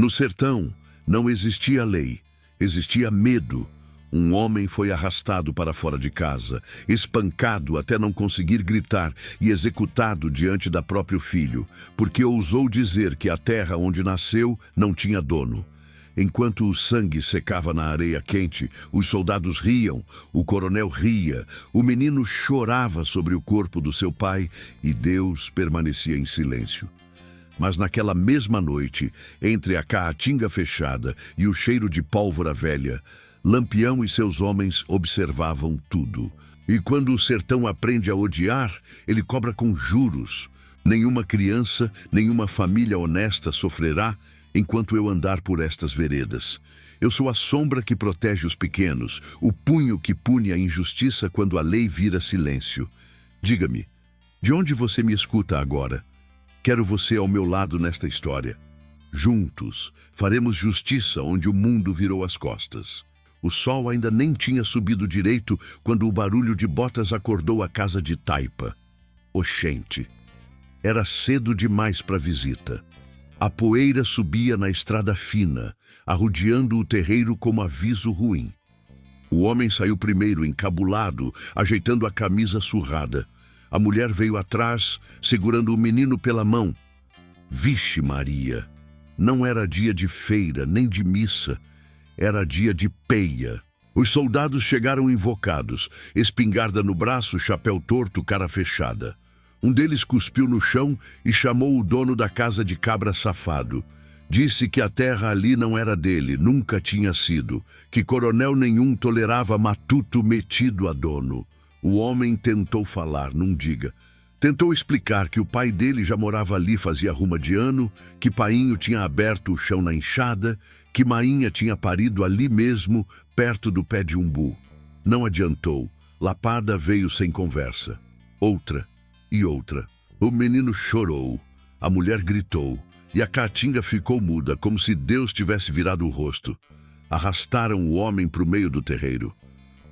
No sertão não existia lei, existia medo. Um homem foi arrastado para fora de casa, espancado até não conseguir gritar e executado diante da próprio filho, porque ousou dizer que a terra onde nasceu não tinha dono. Enquanto o sangue secava na areia quente, os soldados riam, o coronel ria, o menino chorava sobre o corpo do seu pai e Deus permanecia em silêncio. Mas naquela mesma noite, entre a caatinga fechada e o cheiro de pólvora velha, Lampião e seus homens observavam tudo. E quando o sertão aprende a odiar, ele cobra com juros. Nenhuma criança, nenhuma família honesta sofrerá enquanto eu andar por estas veredas. Eu sou a sombra que protege os pequenos, o punho que pune a injustiça quando a lei vira silêncio. Diga-me, de onde você me escuta agora? Quero você ao meu lado nesta história. Juntos, faremos justiça onde o mundo virou as costas. O sol ainda nem tinha subido direito quando o barulho de botas acordou a casa de Taipa. Oxente! Era cedo demais para visita. A poeira subia na estrada fina, arrodeando o terreiro como aviso ruim. O homem saiu primeiro, encabulado, ajeitando a camisa surrada. A mulher veio atrás, segurando o menino pela mão. Vixe Maria! Não era dia de feira, nem de missa. Era dia de peia. Os soldados chegaram invocados, espingarda no braço, chapéu torto, cara fechada. Um deles cuspiu no chão e chamou o dono da casa de cabra safado. Disse que a terra ali não era dele, nunca tinha sido, que coronel nenhum tolerava matuto metido a dono. O homem tentou falar, não diga. Tentou explicar que o pai dele já morava ali fazia ruma de ano, que painho tinha aberto o chão na enxada, que mainha tinha parido ali mesmo, perto do pé de umbu. Não adiantou. Lapada veio sem conversa. Outra e outra. O menino chorou. A mulher gritou. E a caatinga ficou muda, como se Deus tivesse virado o rosto. Arrastaram o homem para o meio do terreiro.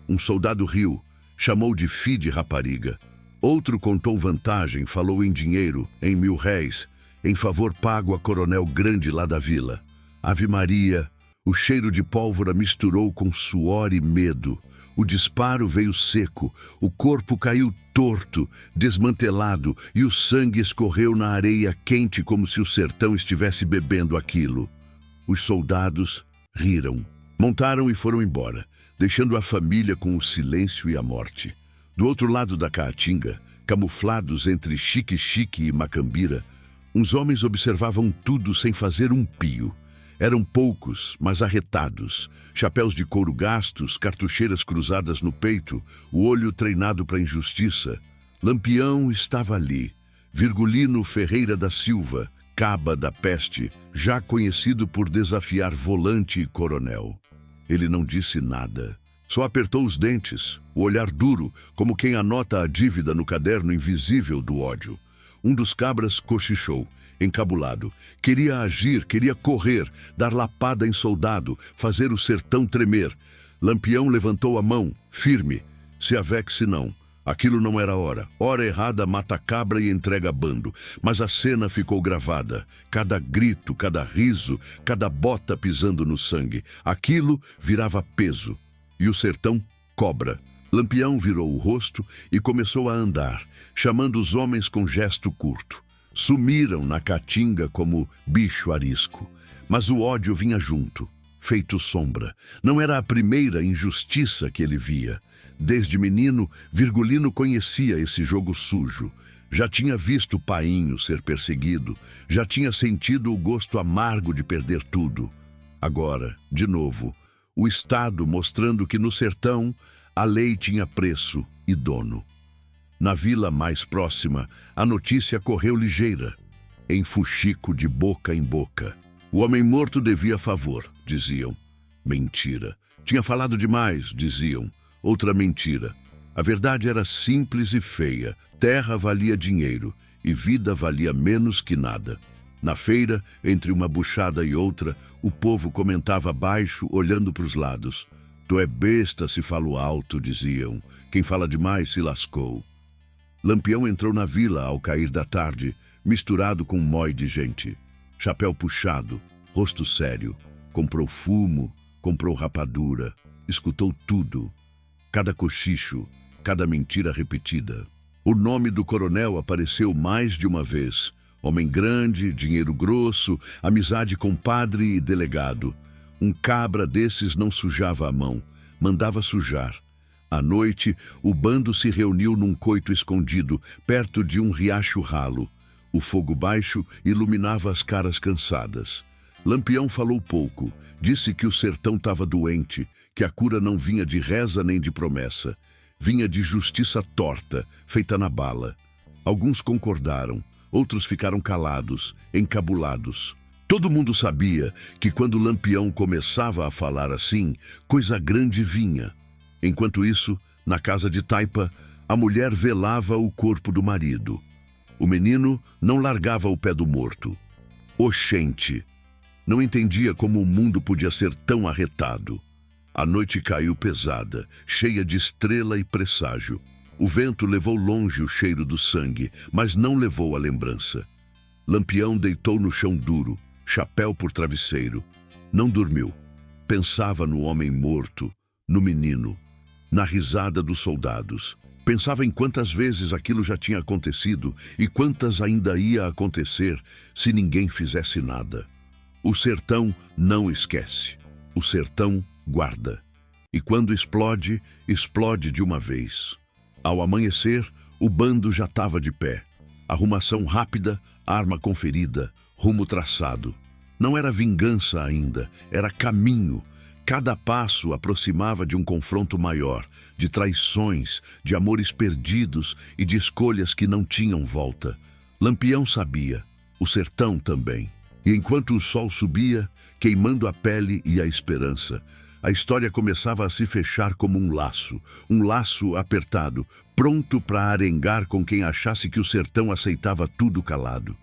Um soldado riu, chamou de fi de rapariga. Outro contou vantagem, falou em dinheiro, em 1000 réis, em favor pago a coronel grande lá da vila. Ave Maria, o cheiro de pólvora misturou com suor e medo. O disparo veio seco, o corpo caiu torto, desmantelado, e o sangue escorreu na areia quente como se o sertão estivesse bebendo aquilo. Os soldados riram, montaram e foram embora, deixando a família com o silêncio e a morte. Do outro lado da caatinga, camuflados entre Xique-Xique e Macambira, uns homens observavam tudo sem fazer um pio. Eram poucos, mas arretados, chapéus de couro gastos, cartucheiras cruzadas no peito, o olho treinado para a injustiça. Lampião estava ali, Virgulino Ferreira da Silva, caba da peste, já conhecido por desafiar volante e coronel. Ele não disse nada, só apertou os dentes, o olhar duro, como quem anota a dívida no caderno invisível do ódio. Um dos cabras cochichou, encabulado. Queria agir, queria correr, dar lapada em soldado, fazer o sertão tremer. Lampião levantou a mão, firme. Se avexe não. Aquilo não era hora. Hora errada mata cabra e entrega bando. Mas a cena ficou gravada. Cada grito, cada riso, cada bota pisando no sangue. Aquilo virava peso. E o sertão, cobra. Lampião virou o rosto e começou a andar, chamando os homens com gesto curto. Sumiram na caatinga como bicho arisco. Mas o ódio vinha junto, feito sombra. Não era a primeira injustiça que ele via. Desde menino, Virgulino conhecia esse jogo sujo. Já tinha visto Painho ser perseguido. Já tinha sentido o gosto amargo de perder tudo. Agora, de novo, o Estado mostrando que no sertão a lei tinha preço e dono. Na vila mais próxima, a notícia correu ligeira. Em fuxico de boca em boca. O homem morto devia favor, diziam. Mentira. Tinha falado demais, diziam. Outra mentira. A verdade era simples e feia. Terra valia dinheiro e vida valia menos que nada. Na feira, entre uma buchada e outra, o povo comentava baixo, olhando para os lados. Tu é besta se falo alto, diziam. Quem fala demais se lascou. Lampião entrou na vila ao cair da tarde, misturado com um mói de gente. Chapéu puxado, rosto sério. Comprou fumo, comprou rapadura, escutou tudo. Cada cochicho, cada mentira repetida. O nome do coronel apareceu mais de uma vez. Homem grande, dinheiro grosso, amizade com padre e delegado. Um cabra desses não sujava a mão, mandava sujar. À noite, o bando se reuniu num coito escondido, perto de um riacho ralo. O fogo baixo iluminava as caras cansadas. Lampião falou pouco, disse que o sertão estava doente, que a cura não vinha de reza nem de promessa. Vinha de justiça torta, feita na bala. Alguns concordaram, outros ficaram calados, encabulados. Todo mundo sabia que quando Lampião começava a falar assim, coisa grande vinha. Enquanto isso, na casa de Taipa, a mulher velava o corpo do marido. O menino não largava o pé do morto. Oxente! Não entendia como o mundo podia ser tão arretado. A noite caiu pesada, cheia de estrela e presságio. O vento levou longe o cheiro do sangue, mas não levou a lembrança. Lampião deitou no chão duro, chapéu por travesseiro. Não dormiu. Pensava no homem morto, no menino, na risada dos soldados. Pensava em quantas vezes aquilo já tinha acontecido e quantas ainda ia acontecer se ninguém fizesse nada. O sertão não esquece. O sertão guarda. E quando explode, explode de uma vez. Ao amanhecer, o bando já estava de pé. Arrumação rápida, arma conferida, rumo traçado. Não era vingança ainda, era caminho. Cada passo aproximava de um confronto maior, de traições, de amores perdidos e de escolhas que não tinham volta. Lampião sabia, o sertão também. E enquanto o sol subia, queimando a pele e a esperança, a história começava a se fechar como um laço apertado, pronto para arengar com quem achasse que o sertão aceitava tudo calado.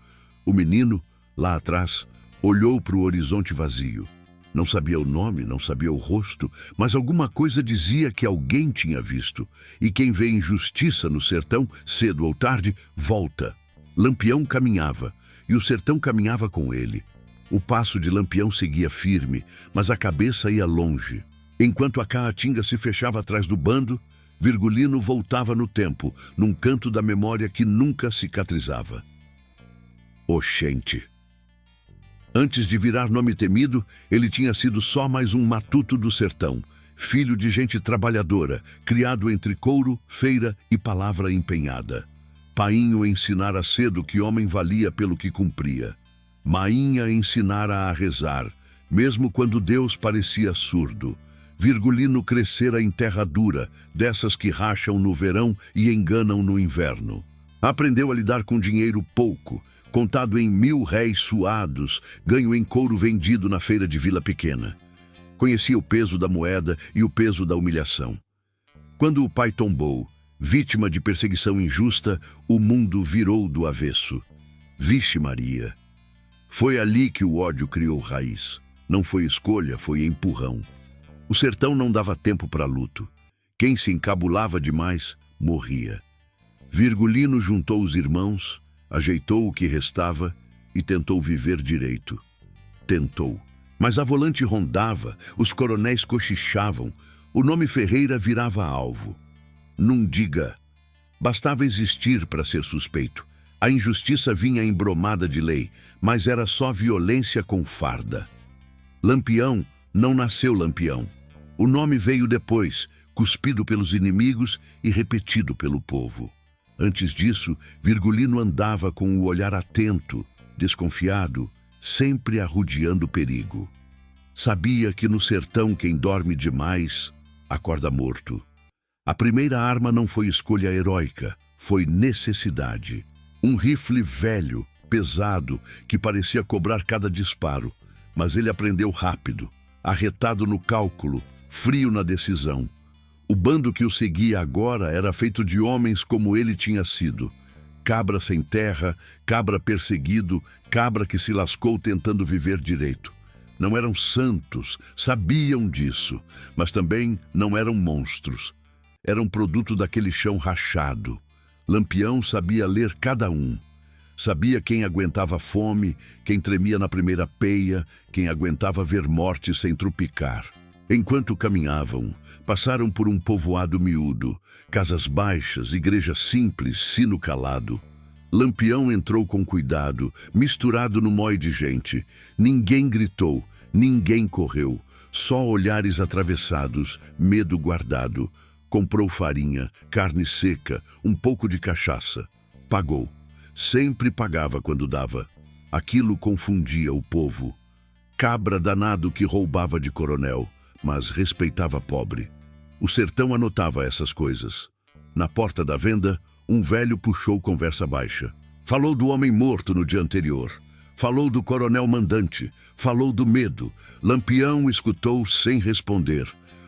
O menino, lá atrás, olhou para o horizonte vazio. Não sabia o nome, não sabia o rosto, mas alguma coisa dizia que alguém tinha visto. E quem vê injustiça no sertão, cedo ou tarde, volta. Lampião caminhava, e o sertão caminhava com ele. O passo de Lampião seguia firme, mas a cabeça ia longe. Enquanto a caatinga se fechava atrás do bando, Virgulino voltava no tempo, num canto da memória que nunca cicatrizava. Oxente! Antes de virar nome temido, ele tinha sido só mais um matuto do sertão, filho de gente trabalhadora, criado entre couro, feira e palavra empenhada. Painho ensinara cedo que homem valia pelo que cumpria. Mainha ensinara a rezar, mesmo quando Deus parecia surdo. Virgulino crescera em terra dura, dessas que racham no verão e enganam no inverno. Aprendeu a lidar com dinheiro pouco, contado em 1000 réis suados, ganho em couro vendido na feira de Vila Pequena. Conhecia o peso da moeda e o peso da humilhação. Quando o pai tombou, vítima de perseguição injusta, o mundo virou do avesso. Vixe Maria! Foi ali que o ódio criou raiz. Não foi escolha, foi empurrão. O sertão não dava tempo para luto. Quem se encabulava demais, morria. Virgulino juntou os irmãos, ajeitou o que restava e tentou viver direito. Tentou. Mas a volante rondava, os coronéis cochichavam, o nome Ferreira virava alvo. Não diga. Bastava existir para ser suspeito. A injustiça vinha embromada de lei, mas era só violência com farda. Lampião não nasceu Lampião. O nome veio depois, cuspido pelos inimigos e repetido pelo povo. Antes disso, Virgulino andava com o olhar atento, desconfiado, sempre arrodeando o perigo. Sabia que no sertão quem dorme demais acorda morto. A primeira arma não foi escolha heróica, foi necessidade. Um rifle velho, pesado, que parecia cobrar cada disparo, mas ele aprendeu rápido, arretado no cálculo, frio na decisão. O bando que o seguia agora era feito de homens como ele tinha sido. Cabra sem terra, cabra perseguido, cabra que se lascou tentando viver direito. Não eram santos, sabiam disso, mas também não eram monstros. Eram produto daquele chão rachado. Lampião sabia ler cada um. Sabia quem aguentava fome, quem tremia na primeira peia, quem aguentava ver morte sem trupicar. Enquanto caminhavam, passaram por um povoado miúdo, casas baixas, igreja simples, sino calado. Lampião entrou com cuidado, misturado no mói de gente. Ninguém gritou, ninguém correu, só olhares atravessados, medo guardado. Comprou farinha, carne seca, um pouco de cachaça. Pagou. Sempre pagava quando dava. Aquilo confundia o povo. Cabra danado que roubava de coronel, mas respeitava pobre. O sertão anotava essas coisas. Na porta da venda, um velho puxou conversa baixa. Falou do homem morto no dia anterior. Falou do coronel mandante. Falou do medo. Lampião escutou sem responder.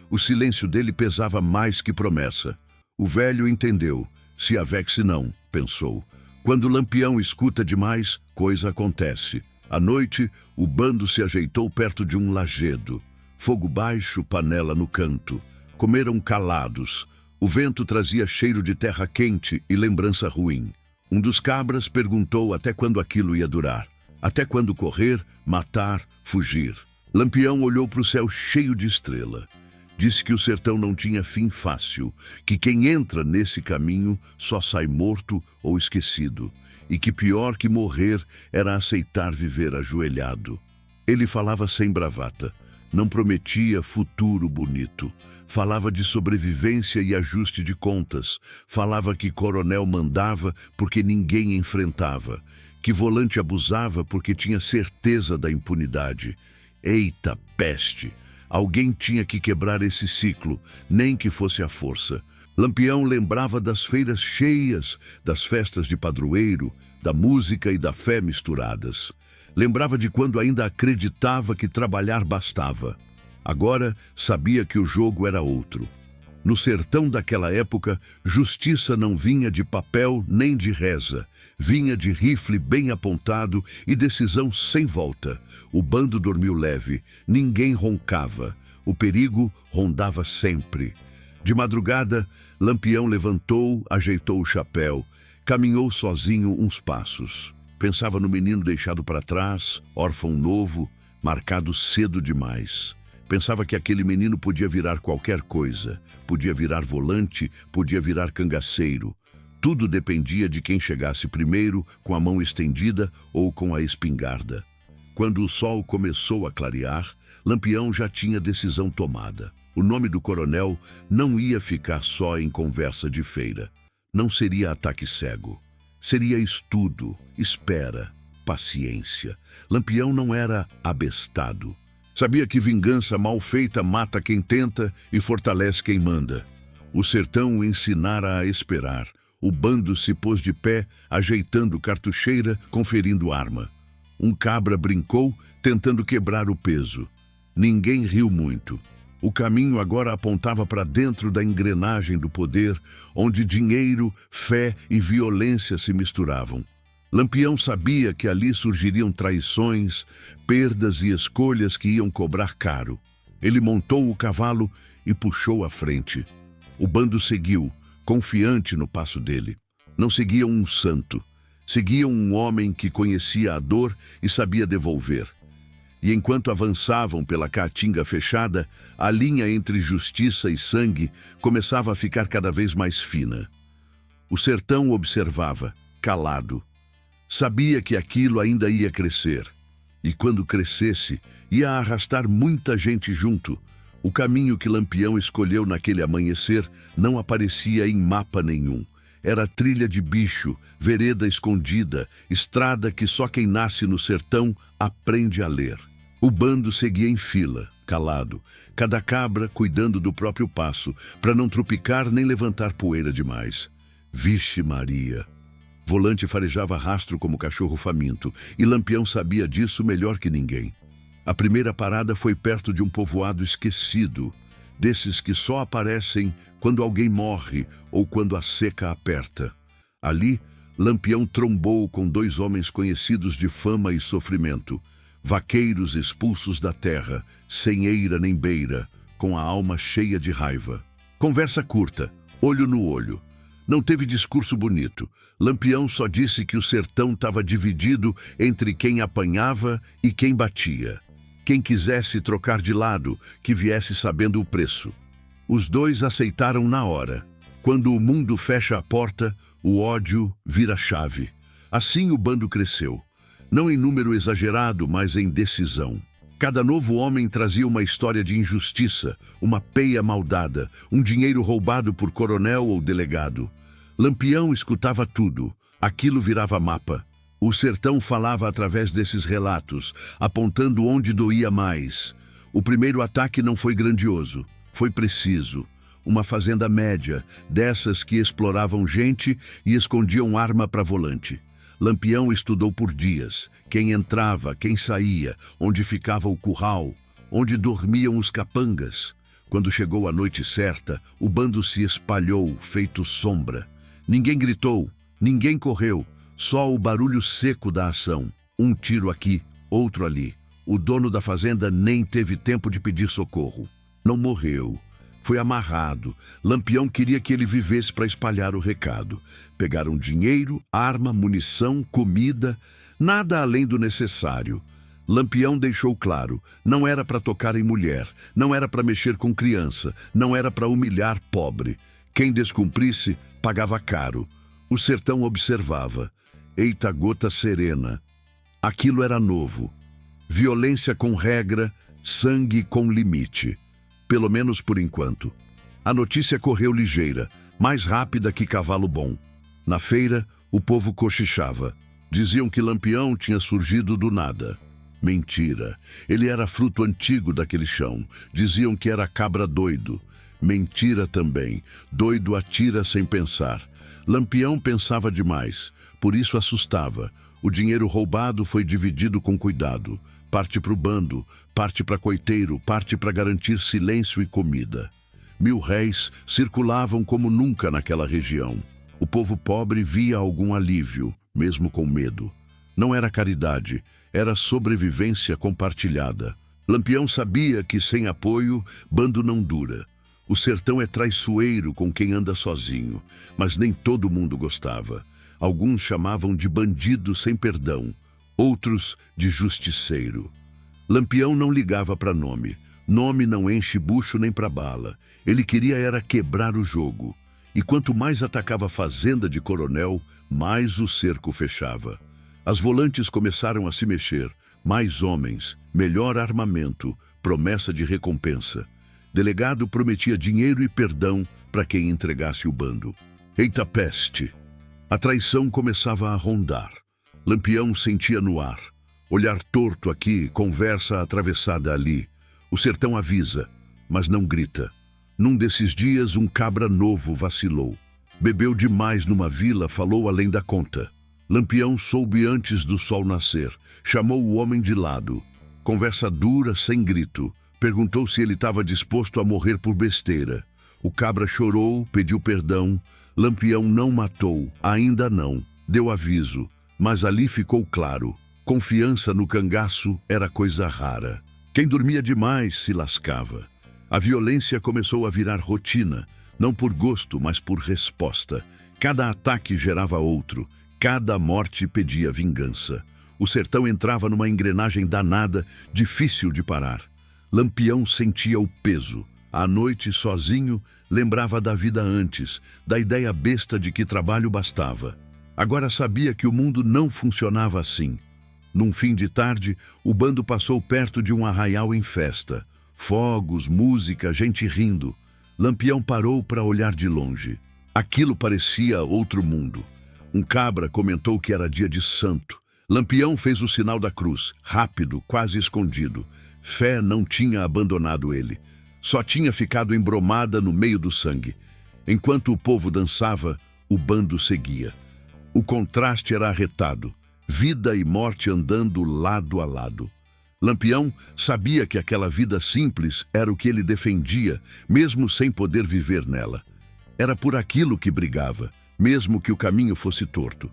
O silêncio dele pesava mais que promessa. O velho entendeu. Se avexe não, pensou. Quando Lampião escuta demais, coisa acontece. À noite, o bando se ajeitou perto de um lajedo. Fogo baixo, panela no canto. Comeram calados. O vento trazia cheiro de terra quente e lembrança ruim. Um dos cabras perguntou até quando aquilo ia durar. Até quando correr, matar, fugir. Lampião olhou para o céu cheio de estrela. Disse que o sertão não tinha fim fácil, que quem entra nesse caminho só sai morto ou esquecido, e que pior que morrer era aceitar viver ajoelhado. Ele falava sem bravata, não prometia futuro bonito. Falava de sobrevivência e ajuste de contas. Falava que coronel mandava porque ninguém enfrentava, que volante abusava porque tinha certeza da impunidade. Eita peste! Alguém tinha que quebrar esse ciclo, nem que fosse à força. Lampião lembrava das feiras cheias, das festas de padroeiro, da música e da fé misturadas. Lembrava de quando ainda acreditava que trabalhar bastava. Agora sabia que o jogo era outro. No sertão daquela época, justiça não vinha de papel nem de reza. Vinha de rifle bem apontado e decisão sem volta. O bando dormiu leve, ninguém roncava. O perigo rondava sempre. De madrugada, Lampião levantou, ajeitou o chapéu, caminhou sozinho uns passos. Pensava no menino deixado para trás, órfão novo, marcado cedo demais. Pensava que aquele menino podia virar qualquer coisa. Podia virar volante, podia virar cangaceiro. Tudo dependia de quem chegasse primeiro, com a mão estendida ou com a espingarda. Quando o sol começou a clarear, Lampião já tinha decisão tomada. O nome do coronel não ia ficar só em conversa de feira. Não seria ataque cego. Seria estudo, espera, paciência. Lampião não era abestado. Sabia que vingança mal feita mata quem tenta e fortalece quem manda. O sertão o ensinara a esperar. O bando se pôs de pé, ajeitando cartucheira, conferindo arma. Um cabra brincou, tentando quebrar o peso. Ninguém riu muito. O caminho agora apontava para dentro da engrenagem do poder, onde dinheiro, fé e violência se misturavam. Lampião sabia que ali surgiriam traições, perdas e escolhas que iam cobrar caro. Ele montou o cavalo e puxou à frente. O bando seguiu, confiante no passo dele. Não seguiam um santo. Seguiam um homem que conhecia a dor e sabia devolver. E enquanto avançavam pela caatinga fechada, a linha entre justiça e sangue começava a ficar cada vez mais fina. O sertão observava, calado. Sabia que aquilo ainda ia crescer. E quando crescesse, ia arrastar muita gente junto. O caminho que Lampião escolheu naquele amanhecer não aparecia em mapa nenhum. Era trilha de bicho, vereda escondida, estrada que só quem nasce no sertão aprende a ler. O bando seguia em fila, calado, cada cabra cuidando do próprio passo, para não trupicar nem levantar poeira demais. Vixe Maria! Volante farejava rastro como cachorro faminto, e Lampião sabia disso melhor que ninguém. A primeira parada foi perto de um povoado esquecido, desses que só aparecem quando alguém morre ou quando a seca aperta. Ali, Lampião trombou com dois homens conhecidos de fama e sofrimento, vaqueiros expulsos da terra, sem eira nem beira, com a alma cheia de raiva. Conversa curta, olho no olho. Não teve discurso bonito. Lampião só disse que o sertão estava dividido entre quem apanhava e quem batia. Quem quisesse trocar de lado, que viesse sabendo o preço. Os dois aceitaram na hora. Quando o mundo fecha a porta, o ódio vira chave. Assim o bando cresceu. Não em número exagerado, mas em decisão. Cada novo homem trazia uma história de injustiça, uma peia maldada, um dinheiro roubado por coronel ou delegado. Lampião escutava tudo. Aquilo virava mapa. O sertão falava através desses relatos, apontando onde doía mais. O primeiro ataque não foi grandioso, foi preciso. Uma fazenda média, dessas que exploravam gente e escondiam arma para volante. Lampião estudou por dias, quem entrava, quem saía, onde ficava o curral, onde dormiam os capangas. Quando chegou a noite certa, o bando se espalhou, feito sombra. Ninguém gritou, ninguém correu, só o barulho seco da ação. Um tiro aqui, outro ali. O dono da fazenda nem teve tempo de pedir socorro. Não morreu. Foi amarrado. Lampião queria que ele vivesse para espalhar o recado. Pegaram dinheiro, arma, munição, comida, nada além do necessário. Lampião deixou claro, não era para tocar em mulher, não era para mexer com criança, não era para humilhar pobre. Quem descumprisse, pagava caro. O sertão observava. Eita gota serena. Aquilo era novo. Violência com regra, sangue com limite. Pelo menos por enquanto. A notícia correu ligeira, mais rápida que cavalo bom. Na feira, o povo cochichava. Diziam que Lampião tinha surgido do nada. Mentira. Ele era fruto antigo daquele chão. Diziam que era cabra doido. Mentira também. Doido atira sem pensar. Lampião pensava demais. Por isso assustava. O dinheiro roubado foi dividido com cuidado. Parte para o bando, parte para coiteiro, parte para garantir silêncio e comida. 1000 réis circulavam como nunca naquela região. O povo pobre via algum alívio, mesmo com medo. Não era caridade, era sobrevivência compartilhada. Lampião sabia que sem apoio, bando não dura. O sertão é traiçoeiro com quem anda sozinho, mas nem todo mundo gostava. Alguns chamavam de bandido sem perdão, outros de justiceiro. Lampião não ligava para nome. Nome não enche bucho nem para bala. Ele queria era quebrar o jogo. E quanto mais atacava a fazenda de coronel, mais o cerco fechava. As volantes começaram a se mexer. Mais homens, melhor armamento, promessa de recompensa. Delegado prometia dinheiro e perdão para quem entregasse o bando. Eita peste! A traição começava a rondar. Lampião sentia no ar. Olhar torto aqui, conversa atravessada ali. O sertão avisa, mas não grita. Num desses dias, um cabra novo vacilou. Bebeu demais numa vila, falou além da conta. Lampião soube antes do sol nascer. Chamou o homem de lado. Conversa dura, sem grito. Perguntou se ele estava disposto a morrer por besteira. O cabra chorou, pediu perdão. Lampião não matou, ainda não. Deu aviso, mas ali ficou claro. Confiança no cangaço era coisa rara. Quem dormia demais se lascava. A violência começou a virar rotina, não por gosto, mas por resposta. Cada ataque gerava outro, cada morte pedia vingança. O sertão entrava numa engrenagem danada, difícil de parar. Lampião sentia o peso. À noite, sozinho, lembrava da vida antes, da ideia besta de que trabalho bastava. Agora sabia que o mundo não funcionava assim. Num fim de tarde, o bando passou perto de um arraial em festa. Fogos, música, gente rindo. Lampião parou para olhar de longe. Aquilo parecia outro mundo. Um cabra comentou que era dia de santo. Lampião fez o sinal da cruz, rápido, quase escondido. Fé não tinha abandonado ele. Só tinha ficado embromada no meio do sangue. Enquanto o povo dançava, o bando seguia. O contraste era arretado. Vida e morte andando lado a lado. Lampião sabia que aquela vida simples era o que ele defendia, mesmo sem poder viver nela. Era por aquilo que brigava, mesmo que o caminho fosse torto.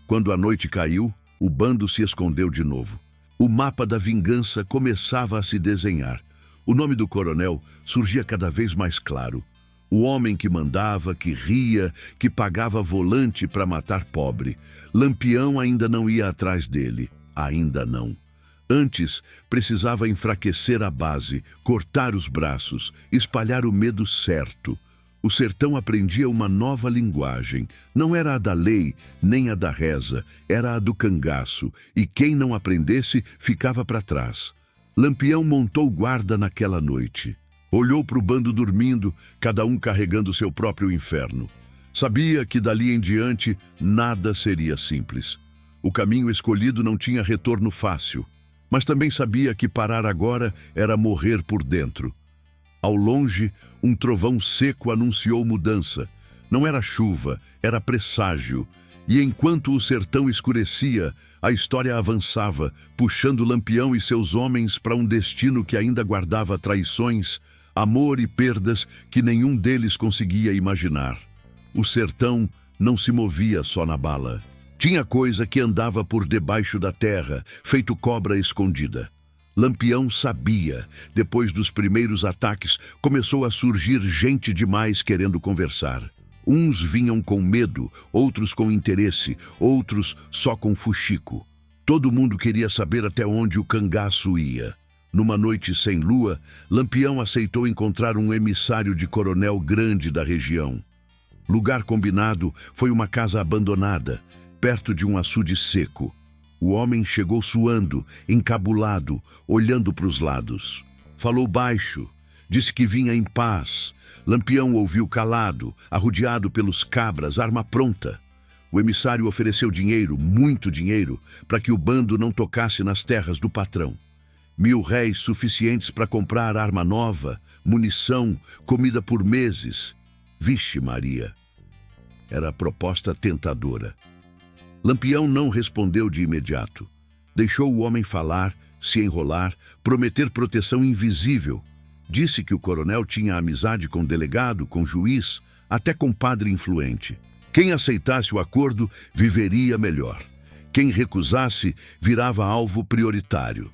Quando a noite caiu, o bando se escondeu de novo. O mapa da vingança começava a se desenhar. O nome do coronel surgia cada vez mais claro. O homem que mandava, que ria, que pagava volante para matar pobre. Lampião ainda não ia atrás dele. Ainda não. Antes, precisava enfraquecer a base, cortar os braços, espalhar o medo certo. O sertão aprendia uma nova linguagem. Não era a da lei, nem a da reza, era a do cangaço, e quem não aprendesse ficava para trás. Lampião montou guarda naquela noite. Olhou para o bando dormindo, cada um carregando seu próprio inferno. Sabia que dali em diante nada seria simples. O caminho escolhido não tinha retorno fácil, mas também sabia que parar agora era morrer por dentro. Ao longe, um trovão seco anunciou mudança. Não era chuva, era presságio. E enquanto o sertão escurecia, a história avançava, puxando Lampião e seus homens para um destino que ainda guardava traições, amor e perdas que nenhum deles conseguia imaginar. O sertão não se movia só na bala. Tinha coisa que andava por debaixo da terra, feito cobra escondida. Lampião sabia. Depois dos primeiros ataques, começou a surgir gente demais querendo conversar. Uns vinham com medo, outros com interesse, outros só com fuxico. Todo mundo queria saber até onde o cangaço ia. Numa noite sem lua, Lampião aceitou encontrar um emissário de coronel grande da região. Lugar combinado foi uma casa abandonada, perto de um açude seco. O homem chegou suando, encabulado, olhando para os lados. Falou baixo, disse que vinha em paz. Lampião ouviu calado, arrodeado pelos cabras, arma pronta. O emissário ofereceu dinheiro, muito dinheiro, para que o bando não tocasse nas terras do patrão. 1.000 réis suficientes para comprar arma nova, munição, comida por meses. Vixe Maria! Era a proposta tentadora. Lampião não respondeu de imediato. Deixou o homem falar, se enrolar, prometer proteção invisível. Disse que o coronel tinha amizade com delegado, com juiz, até com padre influente. Quem aceitasse o acordo viveria melhor. Quem recusasse virava alvo prioritário.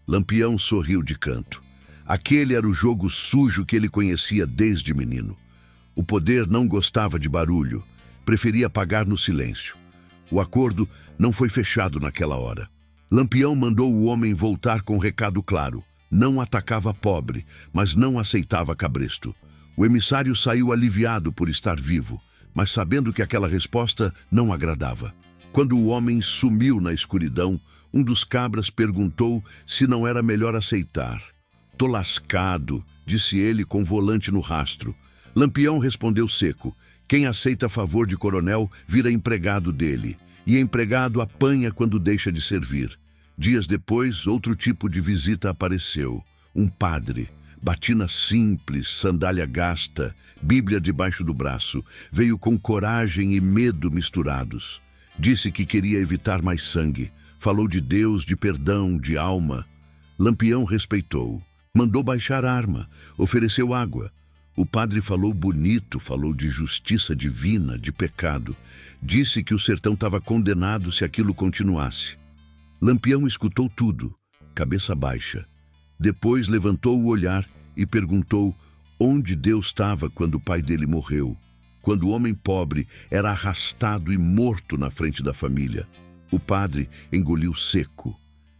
Lampião sorriu de canto. Aquele era o jogo sujo que ele conhecia desde menino. O poder não gostava de barulho, preferia pagar no silêncio. O acordo não foi fechado naquela hora. Lampião mandou o homem voltar com um recado claro. Não atacava pobre, mas não aceitava cabresto. O emissário saiu aliviado por estar vivo, mas sabendo que aquela resposta não agradava. Quando o homem sumiu na escuridão, um dos cabras perguntou se não era melhor aceitar. "Tô lascado", disse ele com volante no rastro. Lampião respondeu seco: "Quem aceita favor de coronel vira empregado dele, e empregado apanha quando deixa de servir." Dias depois, outro tipo de visita apareceu. Um padre, batina simples, sandália gasta, Bíblia debaixo do braço, veio com coragem e medo misturados. Disse que queria evitar mais sangue. Falou de Deus, de perdão, de alma. Lampião respeitou. Mandou baixar a arma, ofereceu água. O padre falou bonito, falou de justiça divina, de pecado. Disse que o sertão estava condenado se aquilo continuasse. Lampião escutou tudo, cabeça baixa. Depois levantou o olhar e perguntou onde Deus estava quando o pai dele morreu, quando o homem pobre era arrastado e morto na frente da família. O padre engoliu seco.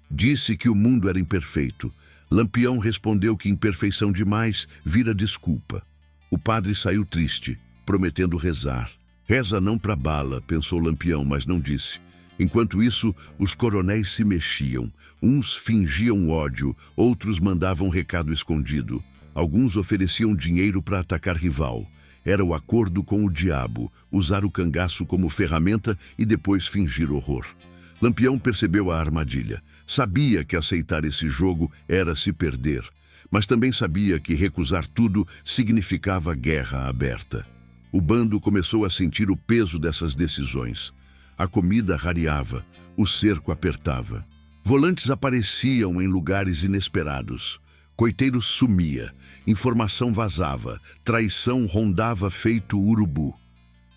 Disse que o mundo era imperfeito. Lampião respondeu que imperfeição demais vira desculpa. O padre saiu triste, prometendo rezar. "Reza não pra bala", pensou Lampião, mas não disse. Enquanto isso, os coronéis se mexiam. Uns fingiam ódio, outros mandavam recado escondido. Alguns ofereciam dinheiro para atacar rival. Era o acordo com o diabo, usar o cangaço como ferramenta e depois fingir horror. Lampião percebeu a armadilha. Sabia que aceitar esse jogo era se perder, mas também sabia que recusar tudo significava guerra aberta. O bando começou a sentir o peso dessas decisões. A comida rareava, o cerco apertava. Volantes apareciam em lugares inesperados. Coiteiro sumia, informação vazava, traição rondava feito urubu.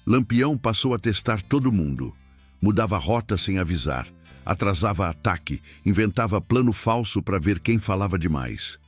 Lampião passou a testar todo mundo. Mudava rota sem avisar, atrasava ataque, inventava plano falso para ver quem falava demais.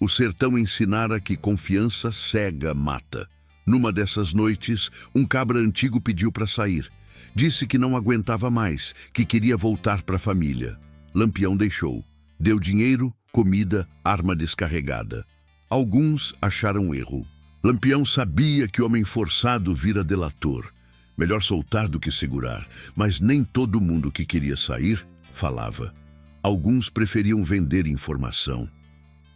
O sertão ensinara que confiança cega mata. Numa dessas noites, um cabra antigo pediu para sair. Disse que não aguentava mais, que queria voltar para a família. Lampião deixou. Deu dinheiro, comida, arma descarregada. Alguns acharam erro. Lampião sabia que homem forçado vira delator. Melhor soltar do que segurar, mas nem todo mundo que queria sair falava. Alguns preferiam vender informação.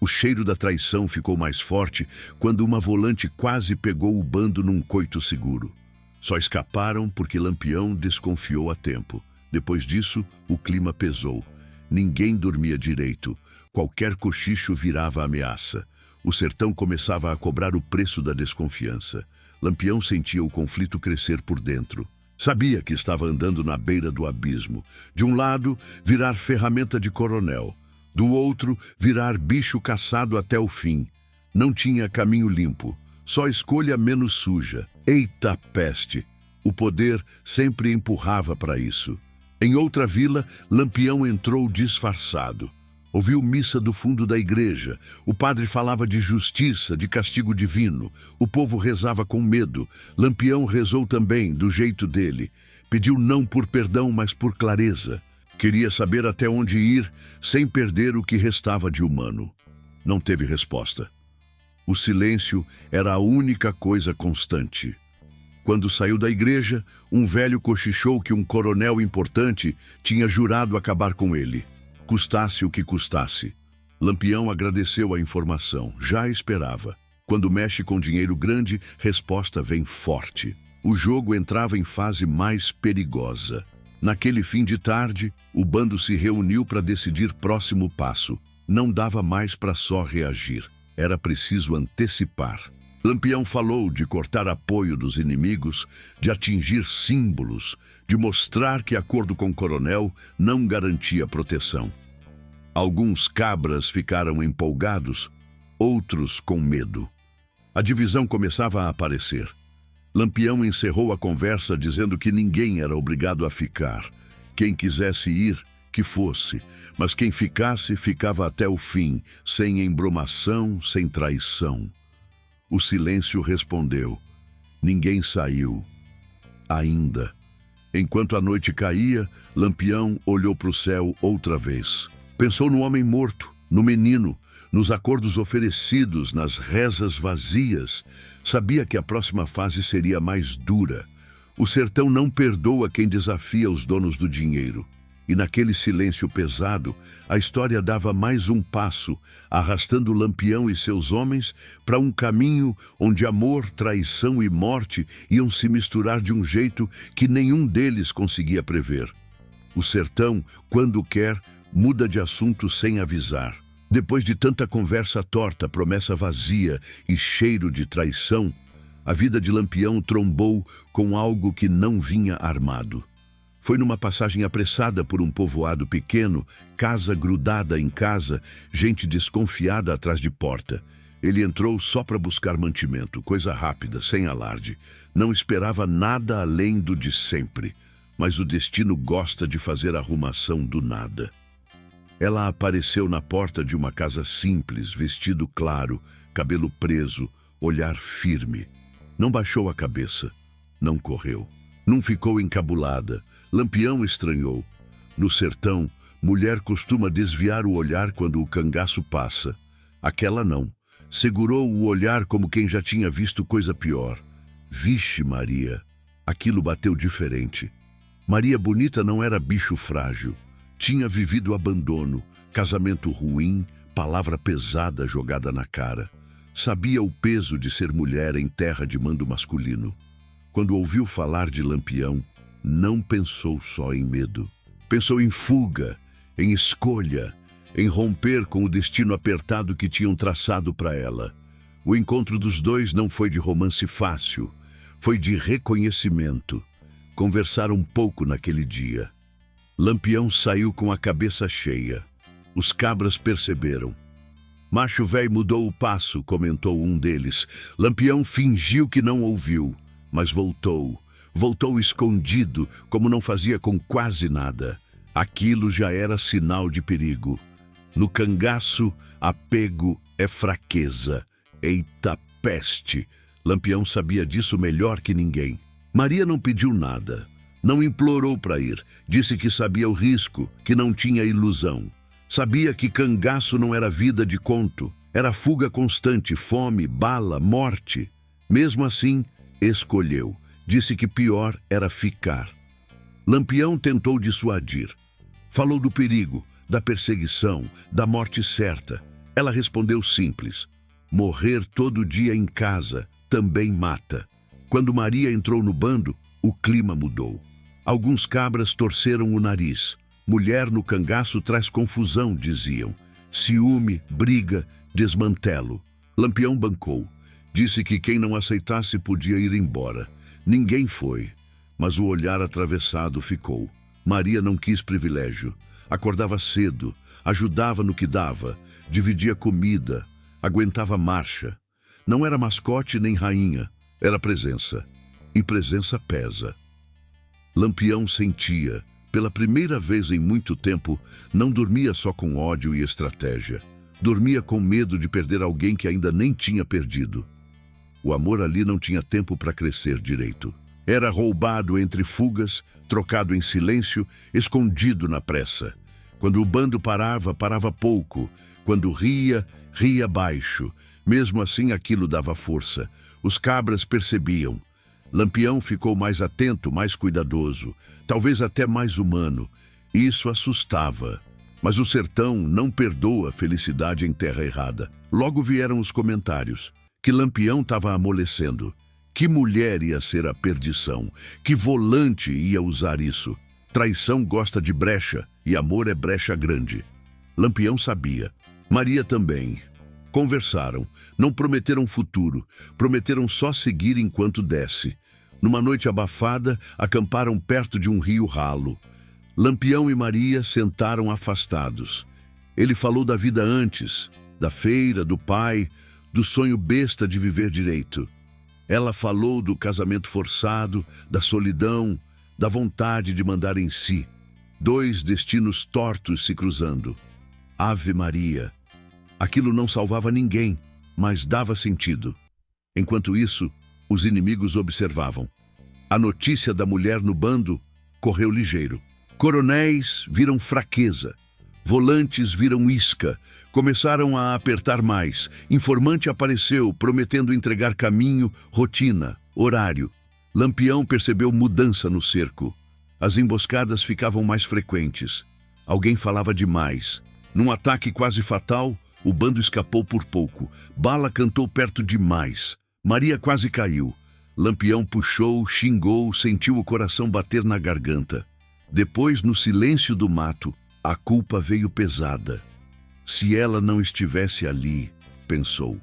O cheiro da traição ficou mais forte quando uma volante quase pegou o bando num coito seguro. Só escaparam porque Lampião desconfiou a tempo. Depois disso, o clima pesou. Ninguém dormia direito. Qualquer cochicho virava ameaça. O sertão começava a cobrar o preço da desconfiança. Lampião sentia o conflito crescer por dentro. Sabia que estava andando na beira do abismo. De um lado, virar ferramenta de coronel. Do outro, virar bicho caçado até o fim. Não tinha caminho limpo, só escolha menos suja. Eita peste! O poder sempre empurrava para isso. Em outra vila, Lampião entrou disfarçado. Ouviu missa do fundo da igreja. O padre falava de justiça, de castigo divino. O povo rezava com medo. Lampião rezou também, do jeito dele. Pediu não por perdão, mas por clareza. Queria saber até onde ir, sem perder o que restava de humano. Não teve resposta. O silêncio era a única coisa constante. Quando saiu da igreja, um velho cochichou que um coronel importante tinha jurado acabar com ele. Custasse o que custasse. Lampião agradeceu a informação, já esperava. Quando mexe com dinheiro grande, resposta vem forte. O jogo entrava em fase mais perigosa. Naquele fim de tarde, o bando se reuniu para decidir próximo passo. Não dava mais para só reagir. Era preciso antecipar. Lampião falou de cortar apoio dos inimigos, de atingir símbolos, de mostrar que acordo com o coronel não garantia proteção. Alguns cabras ficaram empolgados, outros com medo. A divisão começava a aparecer. Lampião encerrou a conversa dizendo que ninguém era obrigado a ficar. Quem quisesse ir, que fosse, mas quem ficasse, ficava até o fim, sem embromação, sem traição. O silêncio respondeu. Ninguém saiu. Ainda. Enquanto a noite caía, Lampião olhou para o céu outra vez. Pensou no homem morto, no menino, nos acordos oferecidos, nas rezas vazias. Sabia que a próxima fase seria mais dura. O sertão não perdoa quem desafia os donos do dinheiro. E naquele silêncio pesado, a história dava mais um passo, arrastando Lampião e seus homens para um caminho onde amor, traição e morte iam se misturar de um jeito que nenhum deles conseguia prever. O sertão, quando quer, muda de assunto sem avisar. Depois de tanta conversa torta, promessa vazia e cheiro de traição, a vida de Lampião trombou com algo que não vinha armado. Foi numa passagem apressada por um povoado pequeno, casa grudada em casa, gente desconfiada atrás de porta. Ele entrou só para buscar mantimento, coisa rápida, sem alarde. Não esperava nada além do de sempre, mas o destino gosta de fazer arrumação do nada. Ela apareceu na porta de uma casa simples, vestido claro, cabelo preso, olhar firme. Não baixou a cabeça, não correu, não ficou encabulada. Lampião estranhou. No sertão, mulher costuma desviar o olhar quando o cangaço passa. Aquela não. Segurou o olhar como quem já tinha visto coisa pior. Vixe Maria! Aquilo bateu diferente. Maria Bonita não era bicho frágil. Tinha vivido abandono, casamento ruim, palavra pesada jogada na cara. Sabia o peso de ser mulher em terra de mando masculino. Quando ouviu falar de Lampião, não pensou só em medo. Pensou em fuga, em escolha, em romper com o destino apertado que tinham traçado para ela. O encontro dos dois não foi de romance fácil, foi de reconhecimento. Conversaram um pouco naquele dia. Lampião saiu com a cabeça cheia. Os cabras perceberam. Macho velho mudou o passo, comentou um deles. Lampião fingiu que não ouviu, mas voltou. Voltou escondido, como não fazia com quase nada. Aquilo já era sinal de perigo. No cangaço, apego é fraqueza. Eita peste! Lampião sabia disso melhor que ninguém. Maria não pediu nada. Não implorou para ir. Disse que sabia o risco, que não tinha ilusão. Sabia que cangaço não era vida de conto. Era fuga constante, fome, bala, morte. Mesmo assim, escolheu. Disse que pior era ficar. Lampião tentou dissuadir. Falou do perigo, da perseguição, da morte certa. Ela respondeu simples: morrer todo dia em casa também mata. Quando Maria entrou no bando, o clima mudou. Alguns cabras torceram o nariz. Mulher no cangaço traz confusão, diziam. Ciúme, briga, desmantelo. Lampião bancou. Disse que quem não aceitasse podia ir embora. Ninguém foi, mas o olhar atravessado ficou. Maria não quis privilégio. Acordava cedo, ajudava no que dava, dividia comida, aguentava marcha. Não era mascote nem rainha, era presença. E presença pesa. Lampião sentia, pela primeira vez em muito tempo, não dormia só com ódio e estratégia. Dormia com medo de perder alguém que ainda nem tinha perdido. O amor ali não tinha tempo para crescer direito. Era roubado entre fugas, trocado em silêncio, escondido na pressa. Quando o bando parava, parava pouco. Quando ria, ria baixo. Mesmo assim, aquilo dava força. Os cabras percebiam. Lampião ficou mais atento, mais cuidadoso, talvez até mais humano. Isso assustava. Mas o sertão não perdoa felicidade em terra errada. Logo vieram os comentários. Que Lampião estava amolecendo. Que mulher ia ser a perdição. Que volante ia usar isso. Traição gosta de brecha e amor é brecha grande. Lampião sabia. Maria também. Conversaram. Não prometeram futuro. Prometeram só seguir enquanto desce. Numa noite abafada, acamparam perto de um rio ralo. Lampião e Maria sentaram afastados. Ele falou da vida antes, da feira, do pai, do sonho besta de viver direito. Ela falou do casamento forçado, da solidão, da vontade de mandar em si. Dois destinos tortos se cruzando. Ave Maria. Aquilo não salvava ninguém, mas dava sentido. Enquanto isso, os inimigos observavam. A notícia da mulher no bando correu ligeiro. Coronéis viram fraqueza. Volantes viram isca. Começaram a apertar mais. Informante apareceu, prometendo entregar caminho, rotina, horário. Lampião percebeu mudança no cerco. As emboscadas ficavam mais frequentes. Alguém falava demais. Num ataque quase fatal, o bando escapou por pouco. Bala cantou perto demais. Maria quase caiu. Lampião puxou, xingou, sentiu o coração bater na garganta. Depois, no silêncio do mato, a culpa veio pesada. Se ela não estivesse ali, pensou.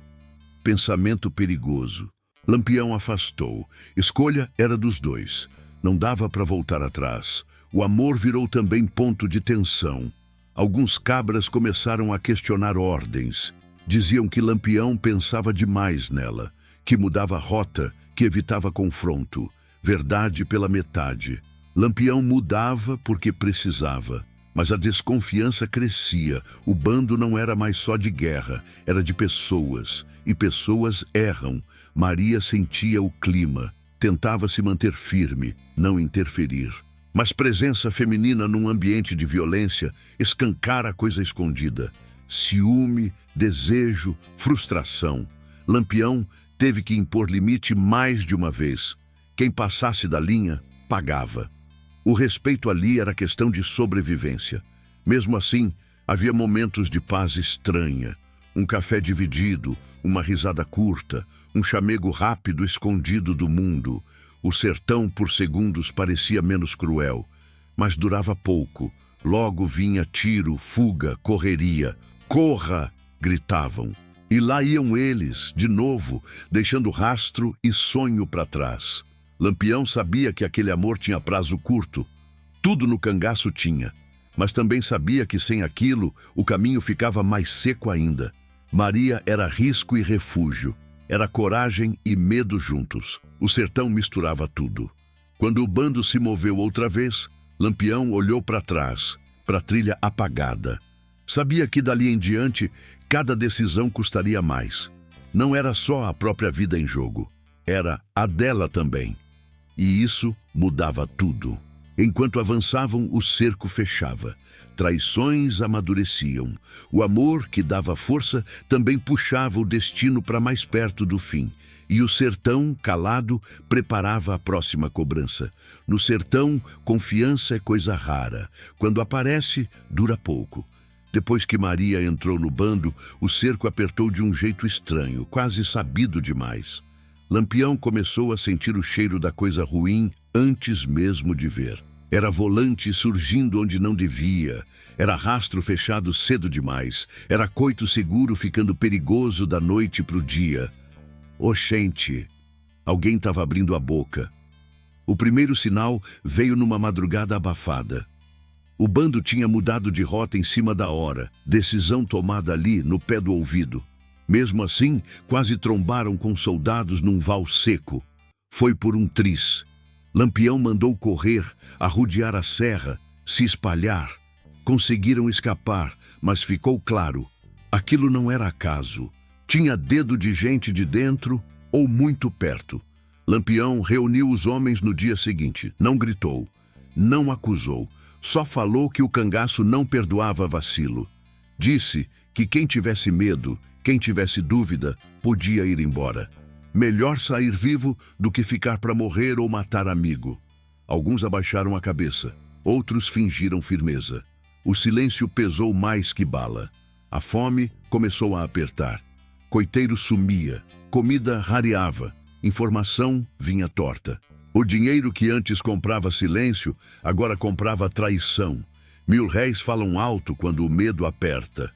Pensamento perigoso. Lampião afastou. Escolha era dos dois. Não dava para voltar atrás. O amor virou também ponto de tensão. Alguns cabras começaram a questionar ordens. Diziam que Lampião pensava demais nela, que mudava rota, que evitava confronto. Verdade pela metade. Lampião mudava porque precisava. Mas a desconfiança crescia. O bando não era mais só de guerra, era de pessoas. E pessoas erram. Maria sentia o clima. Tentava se manter firme, não interferir. Mas presença feminina num ambiente de violência escancara a coisa escondida. Ciúme, desejo, frustração. Lampião teve que impor limite mais de uma vez. Quem passasse da linha, pagava. O respeito ali era questão de sobrevivência. Mesmo assim, havia momentos de paz estranha. Um café dividido, uma risada curta, um chamego rápido escondido do mundo. O sertão, por segundos, parecia menos cruel, mas durava pouco. Logo vinha tiro, fuga, correria. Corra! Gritavam. E lá iam eles, de novo, deixando rastro e sonho para trás. Lampião sabia que aquele amor tinha prazo curto. Tudo no cangaço tinha. Mas também sabia que sem aquilo, o caminho ficava mais seco ainda. Maria era risco e refúgio. Era coragem e medo juntos. O sertão misturava tudo. Quando o bando se moveu outra vez, Lampião olhou para trás, para a trilha apagada. Sabia que dali em diante, cada decisão custaria mais. Não era só a própria vida em jogo. era a dela também. E isso mudava tudo. Enquanto avançavam, o cerco fechava. Traições amadureciam. O amor que dava força também puxava o destino para mais perto do fim. E o sertão, calado, preparava a próxima cobrança. No sertão, confiança é coisa rara. Quando aparece, dura pouco. Depois que Maria entrou no bando, o cerco apertou de um jeito estranho, quase sabido demais. Lampião começou a sentir o cheiro da coisa ruim antes mesmo de ver. Era volante surgindo onde não devia. Era rastro fechado cedo demais. Era coito seguro ficando perigoso da noite para o dia. Oxente! Alguém estava abrindo a boca. O primeiro sinal veio numa madrugada abafada. O bando tinha mudado de rota em cima da hora, decisão tomada ali, no pé do ouvido. Mesmo assim, quase trombaram com soldados num val seco. Foi por um triz. Lampião mandou correr, arrodear a serra, se espalhar. Conseguiram escapar, mas ficou claro, aquilo não era acaso. Tinha dedo de gente de dentro ou muito perto. Lampião reuniu os homens no dia seguinte. Não gritou, não acusou. Só falou que o cangaço não perdoava vacilo. Disse que quem tivesse medo, quem tivesse dúvida, podia ir embora. Melhor sair vivo do que ficar para morrer ou matar amigo. Alguns abaixaram a cabeça, outros fingiram firmeza. O silêncio pesou mais que bala. A fome começou a apertar. Coiteiro sumia, comida rareava, informação vinha torta. O dinheiro que antes comprava silêncio, agora comprava traição. 1000 réis falam alto quando o medo aperta.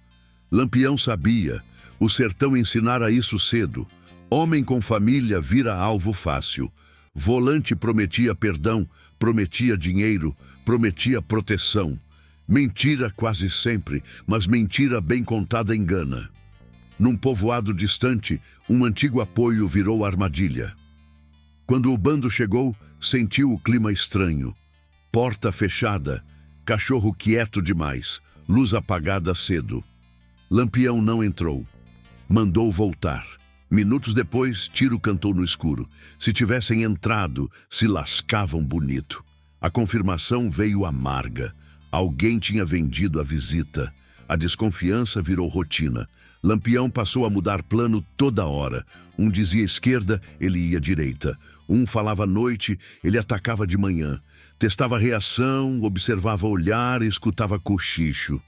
Lampião sabia, o sertão ensinara isso cedo. Homem com família vira alvo fácil. Volante prometia perdão, prometia dinheiro, prometia proteção. Mentira quase sempre, mas mentira bem contada engana. Num povoado distante, um antigo apoio virou armadilha. Quando o bando chegou, sentiu o clima estranho. Porta fechada, cachorro quieto demais, luz apagada cedo. Lampião não entrou. Mandou voltar. Minutos depois, tiro cantou no escuro. Se tivessem entrado, se lascavam bonito. A confirmação veio amarga. Alguém tinha vendido a visita. A desconfiança virou rotina. Lampião passou a mudar plano toda hora. Um dizia esquerda, ele ia direita. Um falava à noite, ele atacava de manhã. Testava reação, observava olhar e escutava cochicho.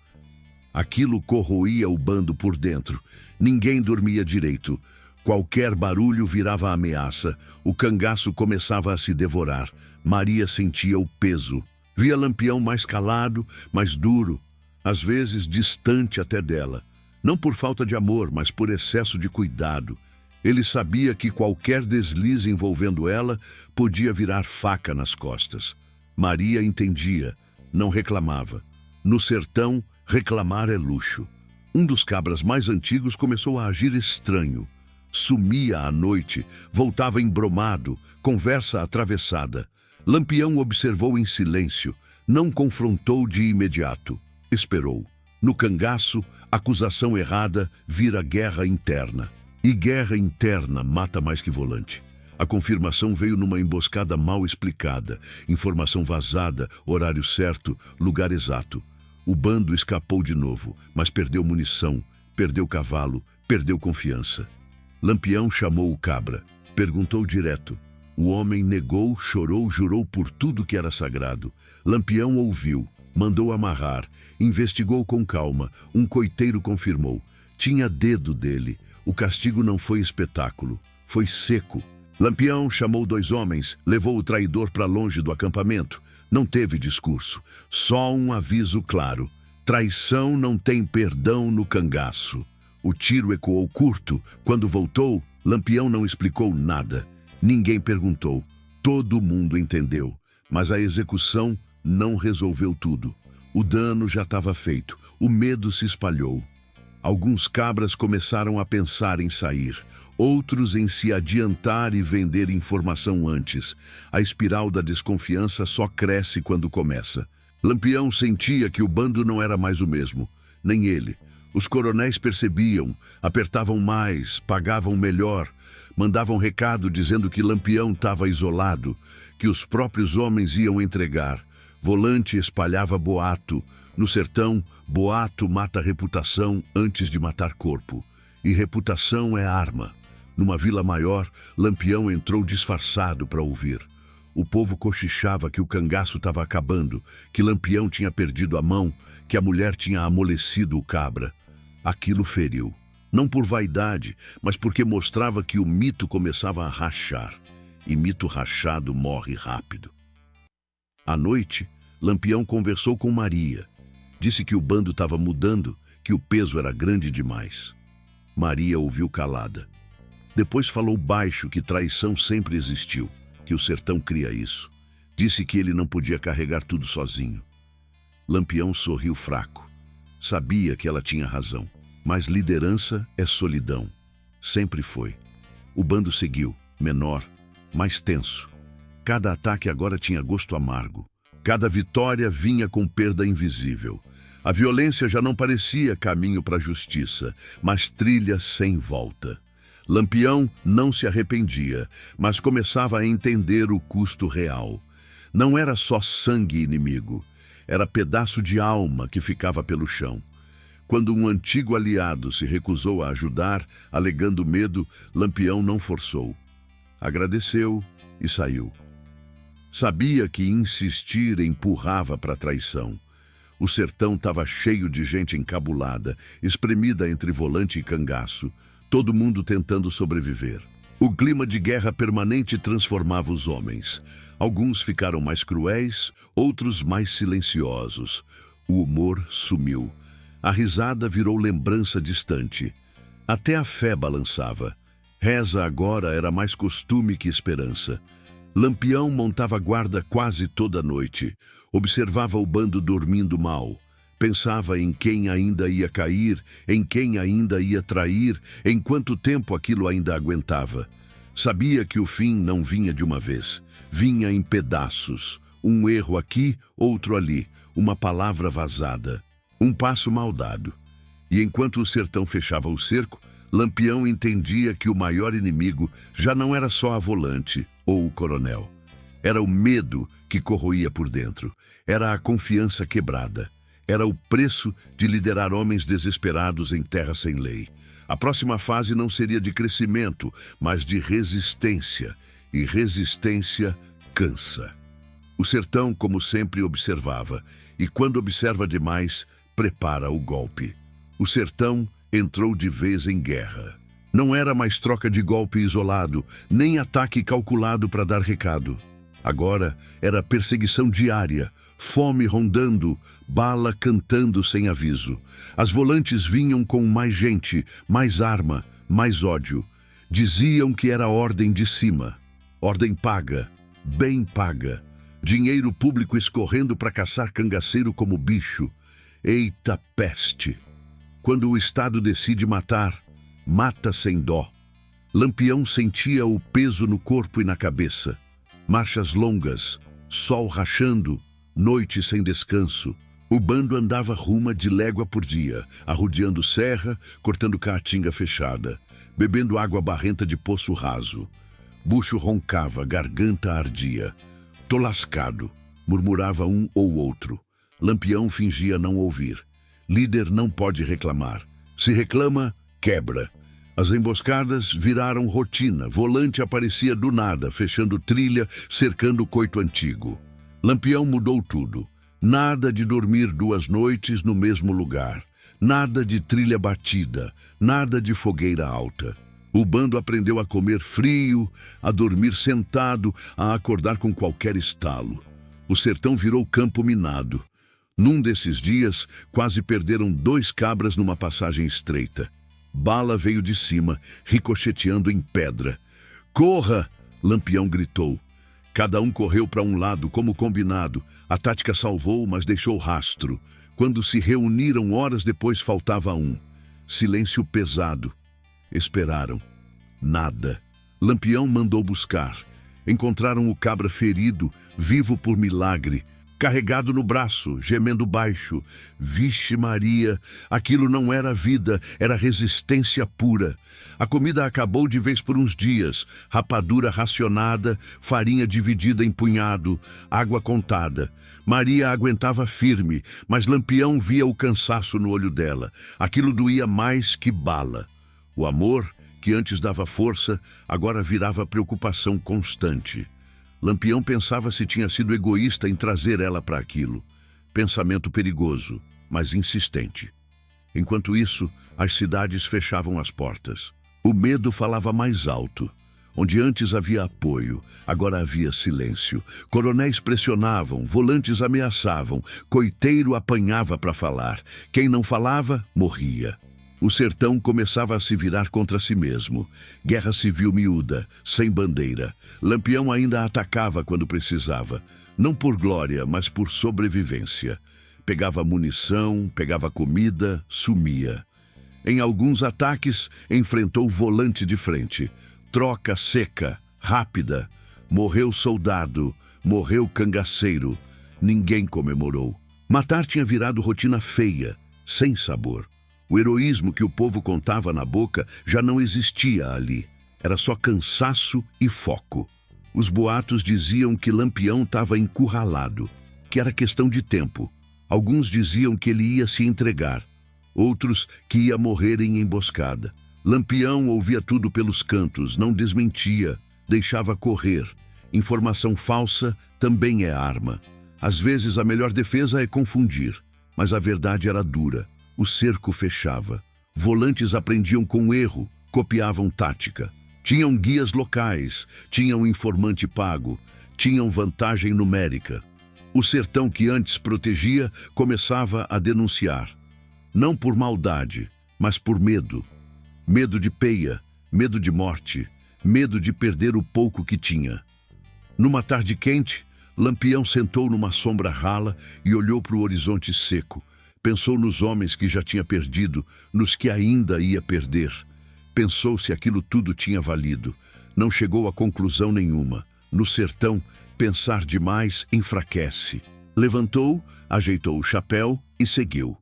Aquilo corroía o bando por dentro. Ninguém dormia direito. Qualquer barulho virava ameaça. O cangaço começava a se devorar. Maria sentia o peso. Via Lampião mais calado, mais duro, às vezes distante até dela. Não por falta de amor, mas por excesso de cuidado. Ele sabia que qualquer deslize envolvendo ela podia virar faca nas costas. Maria entendia, não reclamava. No sertão, reclamar é luxo. Um dos cabras mais antigos começou a agir estranho. Sumia à noite, voltava embromado, conversa atravessada. Lampião observou em silêncio, não confrontou de imediato. Esperou. No cangaço, acusação errada vira guerra interna. E guerra interna mata mais que volante. A confirmação veio numa emboscada mal explicada. Informação vazada, horário certo, lugar exato. O bando escapou de novo, mas perdeu munição, perdeu cavalo, perdeu confiança. Lampião chamou o cabra. Perguntou direto. O homem negou, chorou, jurou por tudo que era sagrado. Lampião ouviu, mandou amarrar, investigou com calma. Um coiteiro confirmou. Tinha dedo dele. O castigo não foi espetáculo, foi seco. Lampião chamou 2 homens, levou o traidor para longe do acampamento. Não teve discurso, só um aviso claro. Traição não tem perdão no cangaço. O tiro ecoou curto. Quando voltou, Lampião não explicou nada. Ninguém perguntou. Todo mundo entendeu. Mas a execução não resolveu tudo. O dano já estava feito. O medo se espalhou. Alguns cabras começaram a pensar em sair. Outros em se adiantar e vender informação antes. A espiral da desconfiança só cresce quando começa. Lampião sentia que o bando não era mais o mesmo. Nem ele. Os coronéis percebiam, apertavam mais, pagavam melhor, mandavam recado dizendo que Lampião estava isolado, que os próprios homens iam entregar. Volante espalhava boato. No sertão, boato mata reputação antes de matar corpo. E reputação é arma. Numa vila maior, Lampião entrou disfarçado para ouvir. O povo cochichava que o cangaço estava acabando, que Lampião tinha perdido a mão, que a mulher tinha amolecido o cabra. Aquilo feriu. Não por vaidade, mas porque mostrava que o mito começava a rachar. E mito rachado morre rápido. À noite, Lampião conversou com Maria. Disse que o bando estava mudando, que o peso era grande demais. Maria ouviu calada. Depois falou baixo que traição sempre existiu, que o sertão cria isso. Disse que ele não podia carregar tudo sozinho. Lampião sorriu fraco. Sabia que ela tinha razão. Mas liderança é solidão. Sempre foi. O bando seguiu, menor, mais tenso. Cada ataque agora tinha gosto amargo. Cada vitória vinha com perda invisível. A violência já não parecia caminho para a justiça, mas trilha sem volta. Lampião não se arrependia, mas começava a entender o custo real. Não era só sangue inimigo, era pedaço de alma que ficava pelo chão. Quando um antigo aliado se recusou a ajudar, alegando medo, Lampião não forçou. Agradeceu e saiu. Sabia que insistir empurrava para a traição. O sertão estava cheio de gente encabulada, espremida entre volante e cangaço, todo mundo tentando sobreviver. O clima de guerra permanente transformava os homens. Alguns ficaram mais cruéis, outros mais silenciosos. O humor sumiu. A risada virou lembrança distante. Até a fé balançava. Reza agora era mais costume que esperança. Lampião montava guarda quase toda noite. Observava o bando dormindo mal. Pensava em quem ainda ia cair, em quem ainda ia trair, em quanto tempo aquilo ainda aguentava. Sabia que o fim não vinha de uma vez. Vinha em pedaços. Um erro aqui, outro ali. Uma palavra vazada. Um passo mal dado. E enquanto o sertão fechava o cerco, Lampião entendia que o maior inimigo já não era só a volante ou o coronel. Era o medo que corroía por dentro. Era a confiança quebrada. Era o preço de liderar homens desesperados em terra sem lei. A próxima fase não seria de crescimento, mas de resistência. E resistência cansa. O sertão, como sempre, observava. E quando observa demais, prepara o golpe. O sertão entrou de vez em guerra. Não era mais troca de golpe isolado, nem ataque calculado para dar recado. Agora era perseguição diária, fome rondando, bala cantando sem aviso. As volantes vinham com mais gente, mais arma, mais ódio. Diziam que era ordem de cima. Ordem paga, bem paga. Dinheiro público escorrendo para caçar cangaceiro como bicho. Eita peste! Quando o Estado decide matar, mata sem dó. Lampião sentia o peso no corpo e na cabeça. Marchas longas, sol rachando, noite sem descanso. O bando andava ruma de légua por dia, arrodeando serra, cortando caatinga fechada, bebendo água barrenta de poço raso. Bucho roncava, garganta ardia. Tô lascado, murmurava um ou outro. Lampião fingia não ouvir. Líder não pode reclamar. Se reclama, quebra. As emboscadas viraram rotina. Volante aparecia do nada, fechando trilha, cercando o coito antigo. Lampião mudou tudo. Nada de dormir 2 noites no mesmo lugar. Nada de trilha batida. Nada de fogueira alta. O bando aprendeu a comer frio, a dormir sentado, a acordar com qualquer estalo. O sertão virou campo minado. Num desses dias, quase perderam 2 cabras numa passagem estreita. Bala veio de cima, ricocheteando em pedra. "Corra!" Lampião gritou. Cada um correu para um lado, como combinado. A tática salvou, mas deixou rastro. Quando se reuniram horas depois, faltava um. Silêncio pesado. Esperaram. Nada. Lampião mandou buscar. Encontraram o cabra ferido, vivo por milagre, carregado no braço, gemendo baixo. Vixe Maria, aquilo não era vida, era resistência pura. A comida acabou de vez por uns dias, rapadura racionada, farinha dividida em punhado, água contada. Maria aguentava firme, mas Lampião via o cansaço no olho dela. Aquilo doía mais que bala. O amor, que antes dava força, agora virava preocupação constante. Lampião pensava se tinha sido egoísta em trazer ela para aquilo. Pensamento perigoso, mas insistente. Enquanto isso, as cidades fechavam as portas. O medo falava mais alto. Onde antes havia apoio, agora havia silêncio. Coronéis pressionavam, volantes ameaçavam, coiteiro apanhava para falar. Quem não falava, morria. O sertão começava a se virar contra si mesmo. Guerra civil miúda, sem bandeira. Lampião ainda atacava quando precisava. Não por glória, mas por sobrevivência. Pegava munição, pegava comida, sumia. Em alguns ataques, enfrentou volante de frente. Troca seca, rápida. Morreu soldado, morreu cangaceiro. Ninguém comemorou. Matar tinha virado rotina feia, sem sabor. O heroísmo que o povo contava na boca já não existia ali. Era só cansaço e foco. Os boatos diziam que Lampião estava encurralado, que era questão de tempo. Alguns diziam que ele ia se entregar, outros que ia morrer em emboscada. Lampião ouvia tudo pelos cantos, não desmentia, deixava correr. Informação falsa também é arma. Às vezes a melhor defesa é confundir, mas a verdade era dura. O cerco fechava. Volantes aprendiam com erro, copiavam tática. Tinham guias locais, tinham informante pago, tinham vantagem numérica. O sertão que antes protegia começava a denunciar. Não por maldade, mas por medo. Medo de peia, medo de morte, medo de perder o pouco que tinha. Numa tarde quente, Lampião sentou numa sombra rala e olhou para o horizonte seco. Pensou nos homens que já tinha perdido, nos que ainda ia perder. Pensou se aquilo tudo tinha valido. Não chegou a conclusão nenhuma. No sertão, pensar demais enfraquece. Levantou, ajeitou o chapéu e seguiu.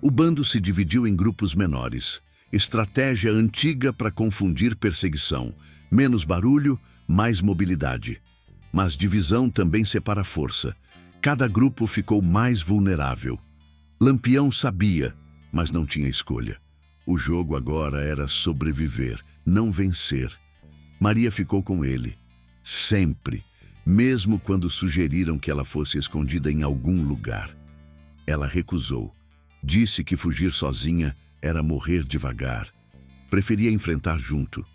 O bando se dividiu em grupos menores. Estratégia antiga para confundir perseguição. Menos barulho, mais mobilidade. Mas divisão também separa força. Cada grupo ficou mais vulnerável. Lampião sabia, mas não tinha escolha. O jogo agora era sobreviver, não vencer. Maria ficou com ele, sempre, mesmo quando sugeriram que ela fosse escondida em algum lugar. Ela recusou. Disse que fugir sozinha era morrer devagar. Preferia enfrentar junto.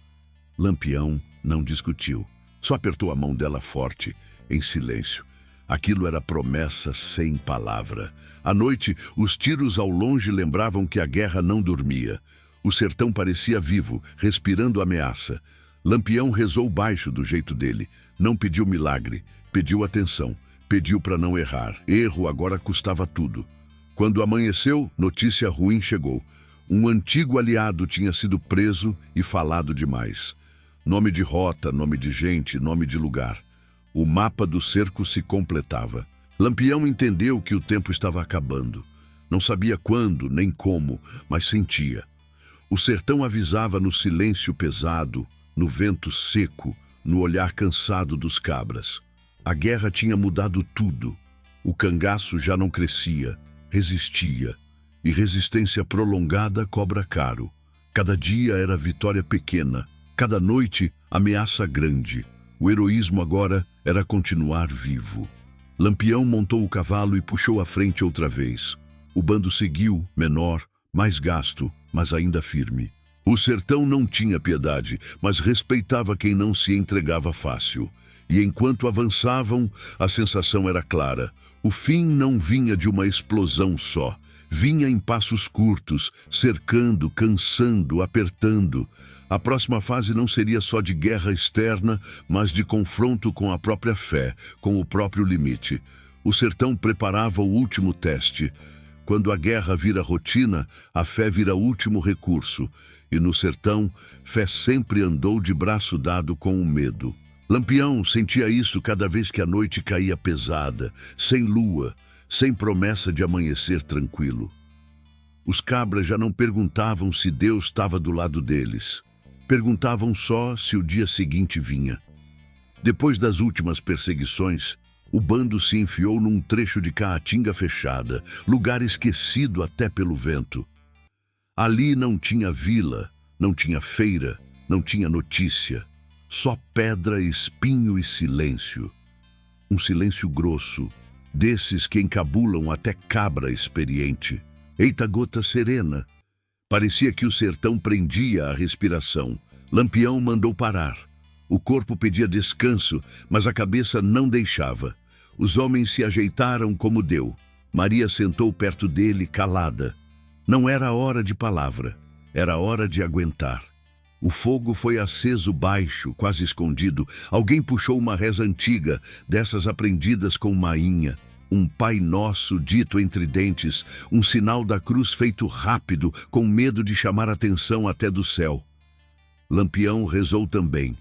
Lampião não discutiu, só apertou a mão dela forte, em silêncio. Aquilo era promessa sem palavra. À noite, os tiros ao longe lembravam que a guerra não dormia. O sertão parecia vivo, respirando ameaça. Lampião rezou baixo do jeito dele. Não pediu milagre, pediu atenção, pediu para não errar. Erro agora custava tudo. Quando amanheceu, notícia ruim chegou. Um antigo aliado tinha sido preso e falado demais. Nome de rota, nome de gente, nome de lugar. O mapa do cerco se completava. Lampião entendeu que o tempo estava acabando. Não sabia quando, nem como, mas sentia. O sertão avisava no silêncio pesado, no vento seco, no olhar cansado dos cabras. A guerra tinha mudado tudo. O cangaço já não crescia, resistia. E resistência prolongada cobra caro. Cada dia era vitória pequena, cada noite ameaça grande. O heroísmo agora era continuar vivo. Lampião montou o cavalo e puxou à frente outra vez. O bando seguiu, menor, mais gasto, mas ainda firme. O sertão não tinha piedade, mas respeitava quem não se entregava fácil. E enquanto avançavam, a sensação era clara. O fim não vinha de uma explosão só. Vinha em passos curtos, cercando, cansando, apertando. A próxima fase não seria só de guerra externa, mas de confronto com a própria fé, com o próprio limite. O sertão preparava o último teste. Quando a guerra vira rotina, a fé vira último recurso. E no sertão, fé sempre andou de braço dado com o medo. Lampião sentia isso cada vez que a noite caía pesada, sem lua, sem promessa de amanhecer tranquilo. Os cabras já não perguntavam se Deus estava do lado deles. Perguntavam só se o dia seguinte vinha. Depois das últimas perseguições, o bando se enfiou num trecho de caatinga fechada, lugar esquecido até pelo vento. Ali não tinha vila, não tinha feira, não tinha notícia. Só pedra, espinho e silêncio. Um silêncio grosso, desses que encabulam até cabra experiente. Eita gota serena. Parecia que o sertão prendia a respiração. Lampião mandou parar. O corpo pedia descanso, mas a cabeça não deixava. Os homens se ajeitaram como deu. Maria sentou perto dele, calada. Não era hora de palavra, era hora de aguentar. O fogo foi aceso baixo, quase escondido. Alguém puxou uma reza antiga, dessas aprendidas com mainha. Um Pai Nosso dito entre dentes, um sinal da cruz feito rápido, com medo de chamar atenção até do céu. Lampião rezou também,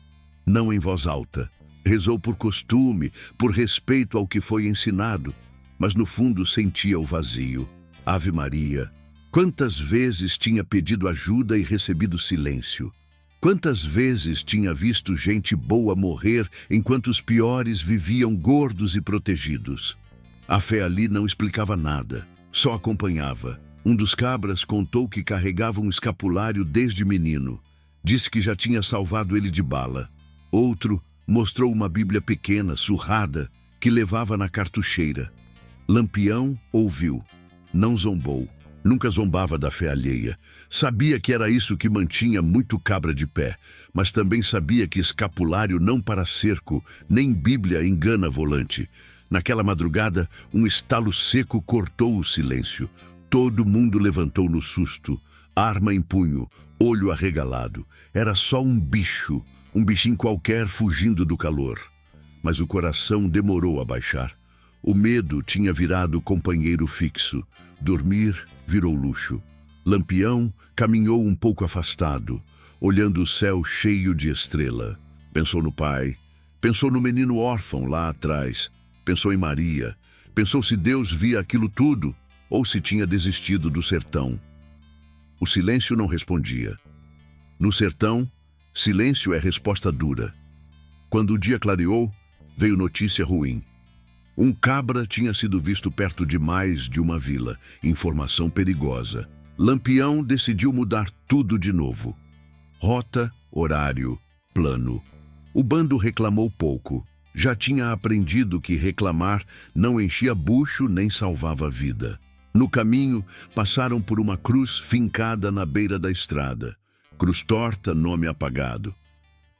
não em voz alta. Rezou por costume, por respeito ao que foi ensinado, mas no fundo sentia o vazio. Ave Maria. Quantas vezes tinha pedido ajuda e recebido silêncio? Quantas vezes tinha visto gente boa morrer enquanto os piores viviam gordos e protegidos? A fé ali não explicava nada, só acompanhava. Um dos cabras contou que carregava um escapulário desde menino. Disse que já tinha salvado ele de bala. Outro mostrou uma Bíblia pequena, surrada, que levava na cartucheira. Lampião ouviu, não zombou. Nunca zombava da fé alheia. Sabia que era isso que mantinha muito cabra de pé, mas também sabia que escapulário não para cerco, nem Bíblia engana volante. Naquela madrugada, um estalo seco cortou o silêncio. Todo mundo levantou no susto, arma em punho, olho arregalado. Era só um bicho, um bichinho qualquer fugindo do calor. Mas o coração demorou a baixar. O medo tinha virado companheiro fixo. Dormir virou luxo. Lampião caminhou um pouco afastado, olhando o céu cheio de estrela. Pensou no pai, pensou no menino órfão lá atrás, pensou em Maria, pensou se Deus via aquilo tudo ou se tinha desistido do sertão. O silêncio não respondia. No sertão, silêncio é resposta dura. Quando o dia clareou, veio notícia ruim. Um cabra tinha sido visto perto demais de uma vila, informação perigosa. Lampião decidiu mudar tudo de novo. Rota, horário, plano. O bando reclamou pouco. Já tinha aprendido que reclamar não enchia bucho nem salvava vida. No caminho, passaram por uma cruz fincada na beira da estrada. Cruz torta, nome apagado.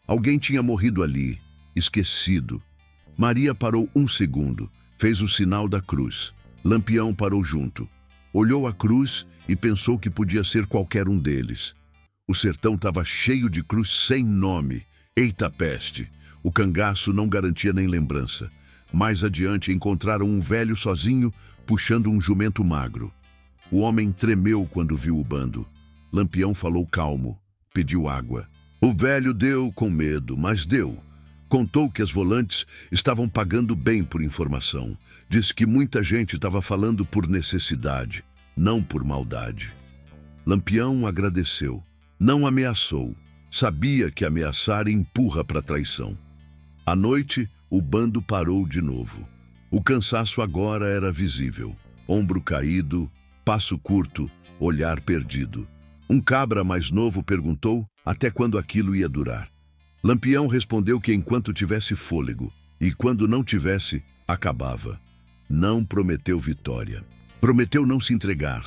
Alguém tinha morrido ali, esquecido. Maria parou um segundo, fez o sinal da cruz. Lampião parou junto. Olhou a cruz e pensou que podia ser qualquer um deles. O sertão estava cheio de cruz sem nome. Eita peste! O cangaço não garantia nem lembrança. Mais adiante encontraram um velho sozinho, puxando um jumento magro. O homem tremeu quando viu o bando. Lampião falou calmo, pediu água. O velho deu com medo, mas deu. Contou que as volantes estavam pagando bem por informação. Disse que muita gente estava falando por necessidade, não por maldade. Lampião agradeceu. Não ameaçou. Sabia que ameaçar empurra para a traição. À noite, o bando parou de novo. O cansaço agora era visível. Ombro caído, passo curto, olhar perdido. Um cabra mais novo perguntou até quando aquilo ia durar. Lampião respondeu que enquanto tivesse fôlego, e quando não tivesse, acabava. Não prometeu vitória. Prometeu não se entregar.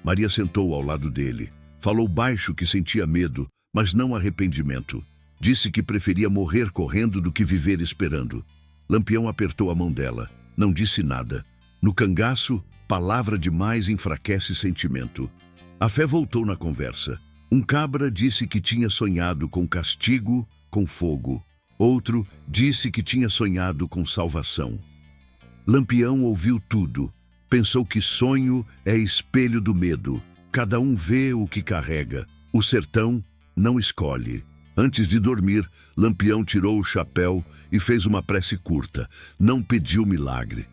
Maria sentou ao lado dele. Falou baixo que sentia medo, mas não arrependimento. Disse que preferia morrer correndo do que viver esperando. Lampião apertou a mão dela. Não disse nada. No cangaço, palavra demais enfraquece sentimento. A fé voltou na conversa. Um cabra disse que tinha sonhado com castigo, com fogo. Outro disse que tinha sonhado com salvação. Lampião ouviu tudo. Pensou que sonho é espelho do medo. Cada um vê o que carrega. O sertão não escolhe. Antes de dormir, Lampião tirou o chapéu e fez uma prece curta. Não pediu milagre.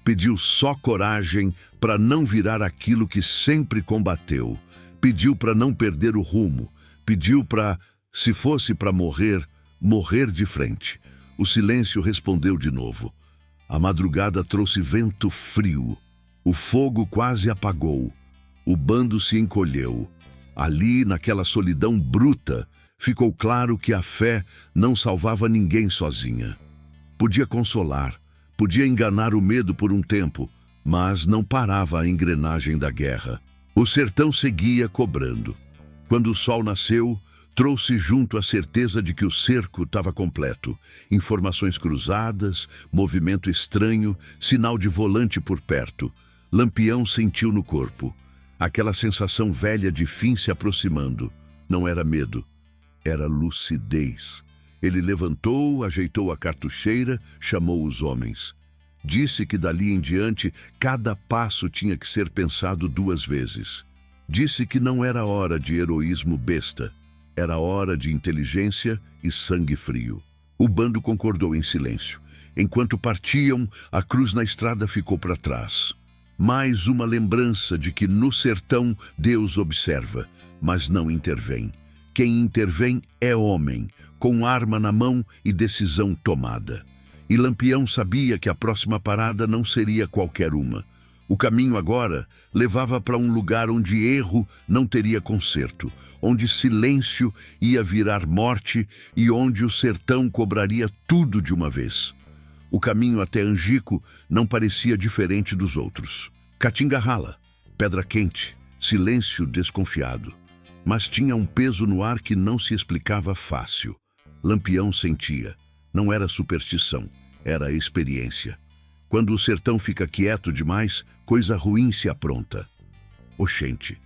Pediu só coragem para não virar aquilo que sempre combateu. Pediu para não perder o rumo. Pediu para, se fosse para morrer, morrer de frente. O silêncio respondeu de novo. A madrugada trouxe vento frio. O fogo quase apagou. O bando se encolheu. Ali, naquela solidão bruta, ficou claro que a fé não salvava ninguém sozinha. Podia consolar, podia enganar o medo por um tempo, mas não parava a engrenagem da guerra. O sertão seguia cobrando. Quando o sol nasceu, trouxe junto a certeza de que o cerco estava completo. Informações cruzadas, movimento estranho, sinal de volante por perto. Lampião sentiu no corpo. Aquela sensação velha de fim se aproximando. Não era medo, era lucidez. Ele levantou, ajeitou a cartucheira, chamou os homens. Disse que dali em diante cada passo tinha que ser pensado 2 vezes. Disse que não era hora de heroísmo besta. Era hora de inteligência e sangue frio. O bando concordou em silêncio. Enquanto partiam, a cruz na estrada ficou para trás. Mais uma lembrança de que no sertão Deus observa, mas não intervém. Quem intervém é homem, com arma na mão e decisão tomada. E Lampião sabia que a próxima parada não seria qualquer uma. O caminho agora levava para um lugar onde erro não teria conserto, onde silêncio ia virar morte e onde o sertão cobraria tudo de uma vez. O caminho até Angico não parecia diferente dos outros. Caatinga rala, pedra quente, silêncio desconfiado. Mas tinha um peso no ar que não se explicava fácil. Lampião sentia. Não era superstição, era experiência. Quando o sertão fica quieto demais, coisa ruim se apronta. Oxente.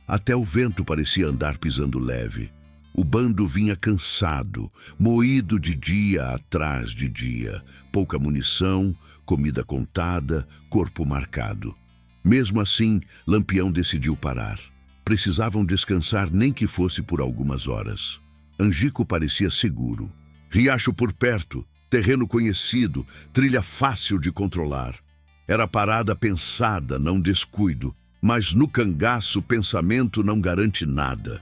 Até o vento parecia andar pisando leve. O bando vinha cansado, moído de dia atrás de dia. Pouca munição, comida contada, corpo marcado. Mesmo assim, Lampião decidiu parar. Precisavam descansar nem que fosse por algumas horas. Angico parecia seguro. Riacho por perto, terreno conhecido, trilha fácil de controlar. Era parada pensada, não descuido. Mas no cangaço, pensamento não garante nada.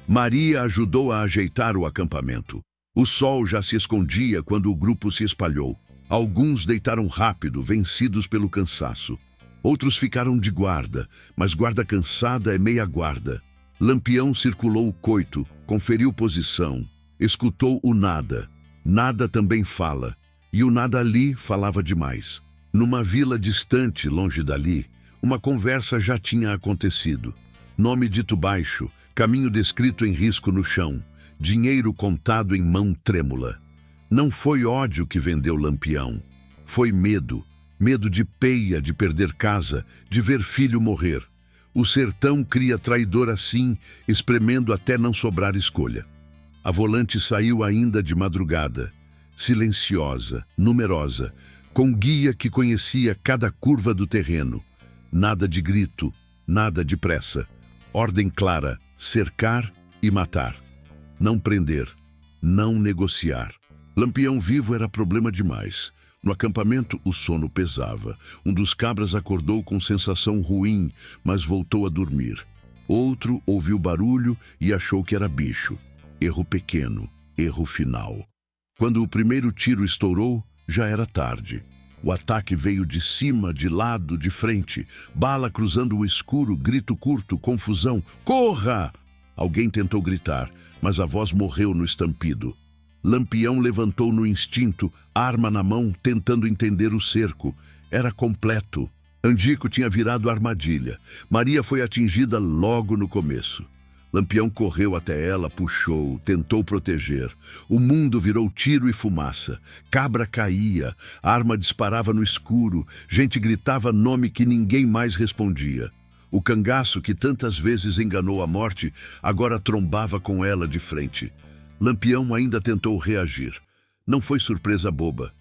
Maria ajudou a ajeitar o acampamento. O sol já se escondia quando o grupo se espalhou. Alguns deitaram rápido, vencidos pelo cansaço. Outros ficaram de guarda, mas guarda cansada é meia guarda. Lampião circulou o coito, conferiu posição, escutou o nada. Nada também fala, e o nada ali falava demais. Numa vila distante, longe dali, uma conversa já tinha acontecido. Nome dito baixo, caminho descrito em risco no chão, dinheiro contado em mão trêmula. Não foi ódio que vendeu Lampião, foi medo. Medo de peia, de perder casa, de ver filho morrer. O sertão cria traidor assim, espremendo até não sobrar escolha. A volante saiu ainda de madrugada, silenciosa, numerosa, com guia que conhecia cada curva do terreno. Nada de grito, nada de pressa. Ordem clara, cercar e matar. Não prender, não negociar. Lampião vivo era problema demais. No acampamento, o sono pesava. Um dos cabras acordou com sensação ruim, mas voltou a dormir. Outro ouviu barulho e achou que era bicho. Erro pequeno, erro final. Quando o primeiro tiro estourou, já era tarde. O ataque veio de cima, de lado, de frente. Bala cruzando o escuro, grito curto, confusão. Corra! Alguém tentou gritar, mas a voz morreu no estampido. Lampião levantou no instinto, arma na mão, tentando entender o cerco. Era completo. Angico tinha virado armadilha. Maria foi atingida logo no começo. Lampião correu até ela, puxou, tentou proteger. O mundo virou tiro e fumaça. Cabra caía, arma disparava no escuro, gente gritava nome que ninguém mais respondia. O cangaço, que tantas vezes enganou a morte, agora trombava com ela de frente. Lampião ainda tentou reagir. Não foi surpresa boba.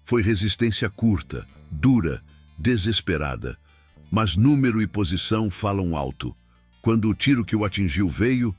Foi resistência curta, dura, desesperada. Mas número e posição falam alto. Quando o tiro que o atingiu veio,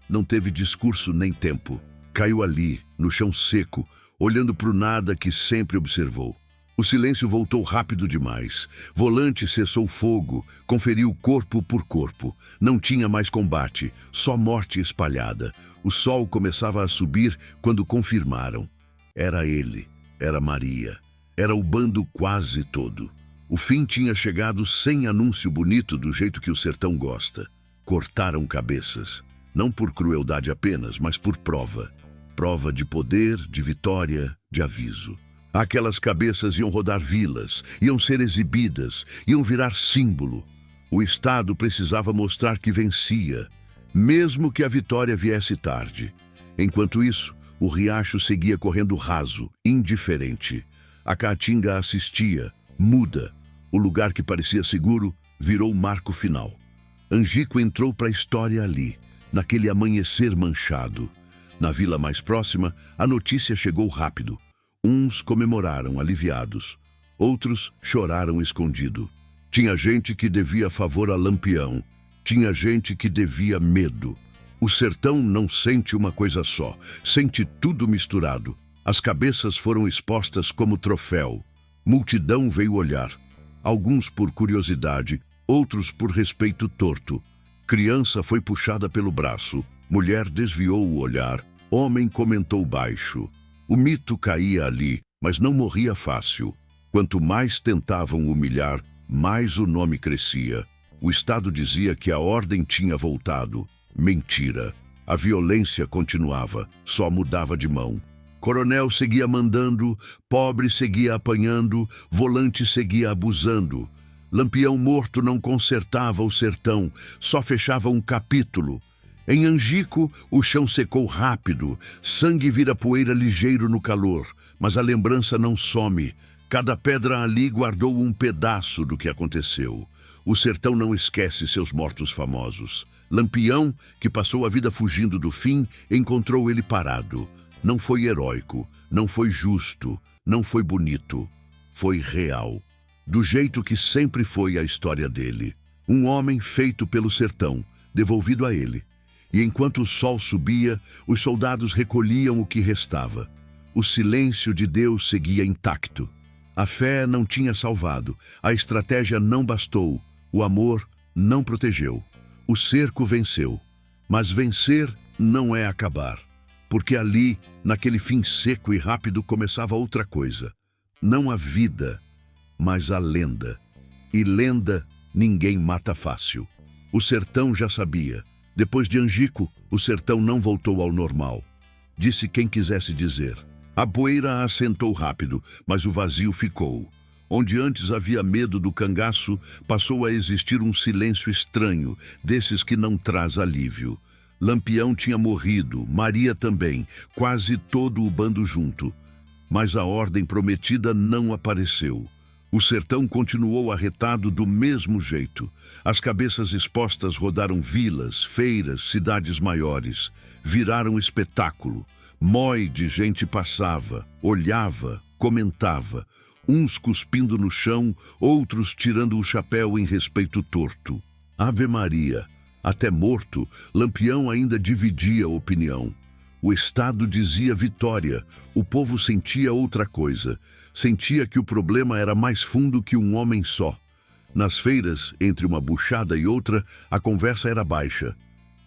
não teve discurso nem tempo. caiu ali, no chão seco, olhando para o nada que sempre observou. O silêncio voltou rápido demais. Volante cessou fogo, conferiu corpo por corpo. Não tinha mais combate, só morte espalhada. O sol começava a subir quando confirmaram. Era ele, era Maria, era o bando quase todo. O fim tinha chegado sem anúncio bonito do jeito que o sertão gosta. Cortaram cabeças, não por crueldade apenas, mas por prova. Prova de poder, de vitória, de aviso. Aquelas cabeças iam rodar vilas, iam ser exibidas, iam virar símbolo. O Estado precisava mostrar que vencia, mesmo que a vitória viesse tarde. Enquanto isso, o riacho seguia correndo raso, indiferente. A caatinga assistia, muda. O lugar que parecia seguro virou o marco final. Angico entrou para a história ali, naquele amanhecer manchado. Na vila mais próxima, a notícia chegou rápido. Uns comemoraram, aliviados. Outros choraram escondido. Tinha gente que devia favor a Lampião. Tinha gente que devia medo. O sertão não sente uma coisa só. Sente tudo misturado. As cabeças foram expostas como troféu. Multidão veio olhar. Alguns por curiosidade, outros por respeito torto. Criança foi puxada pelo braço. Mulher desviou o olhar. Homem comentou baixo. O mito caía ali, mas não morria fácil. Quanto mais tentavam humilhar, mais o nome crescia. O Estado dizia que a ordem tinha voltado. Mentira. A violência continuava, só mudava de mão. Coronel seguia mandando, pobre seguia apanhando, volante seguia abusando. Lampião morto não consertava o sertão, só fechava um capítulo. Em Angico, o chão secou rápido, sangue vira poeira ligeiro no calor, mas a lembrança não some. Cada pedra ali guardou um pedaço do que aconteceu. O sertão não esquece seus mortos famosos. Lampião, que passou a vida fugindo do fim, encontrou ele parado. Não foi heróico, não foi justo, não foi bonito. Foi real. Do jeito que sempre foi a história dele. Um homem feito pelo sertão, devolvido a ele. E enquanto o sol subia, os soldados recolhiam o que restava. O silêncio de Deus seguia intacto. A fé não tinha salvado, a estratégia não bastou, o amor não protegeu. O cerco venceu, mas vencer não é acabar. Porque ali, naquele fim seco e rápido, começava outra coisa. Não a vida, mas a lenda. E lenda ninguém mata fácil. O sertão já sabia. Depois de Angico, o sertão não voltou ao normal. Disse quem quisesse dizer. A poeira assentou rápido, mas o vazio ficou. Onde antes havia medo do cangaço, passou a existir um silêncio estranho, desses que não traz alívio. Lampião tinha morrido, Maria também, quase todo o bando junto. Mas a ordem prometida não apareceu. O sertão continuou arretado do mesmo jeito. As cabeças expostas rodaram vilas, feiras, cidades maiores. Viraram espetáculo. Mói de gente passava, olhava, comentava. Uns cuspindo no chão, outros tirando o chapéu em respeito torto. Ave Maria. Até morto, Lampião ainda dividia a opinião. O Estado dizia vitória, o povo sentia outra coisa. Sentia que o problema era mais fundo que um homem só. Nas feiras, entre uma buchada e outra, a conversa era baixa.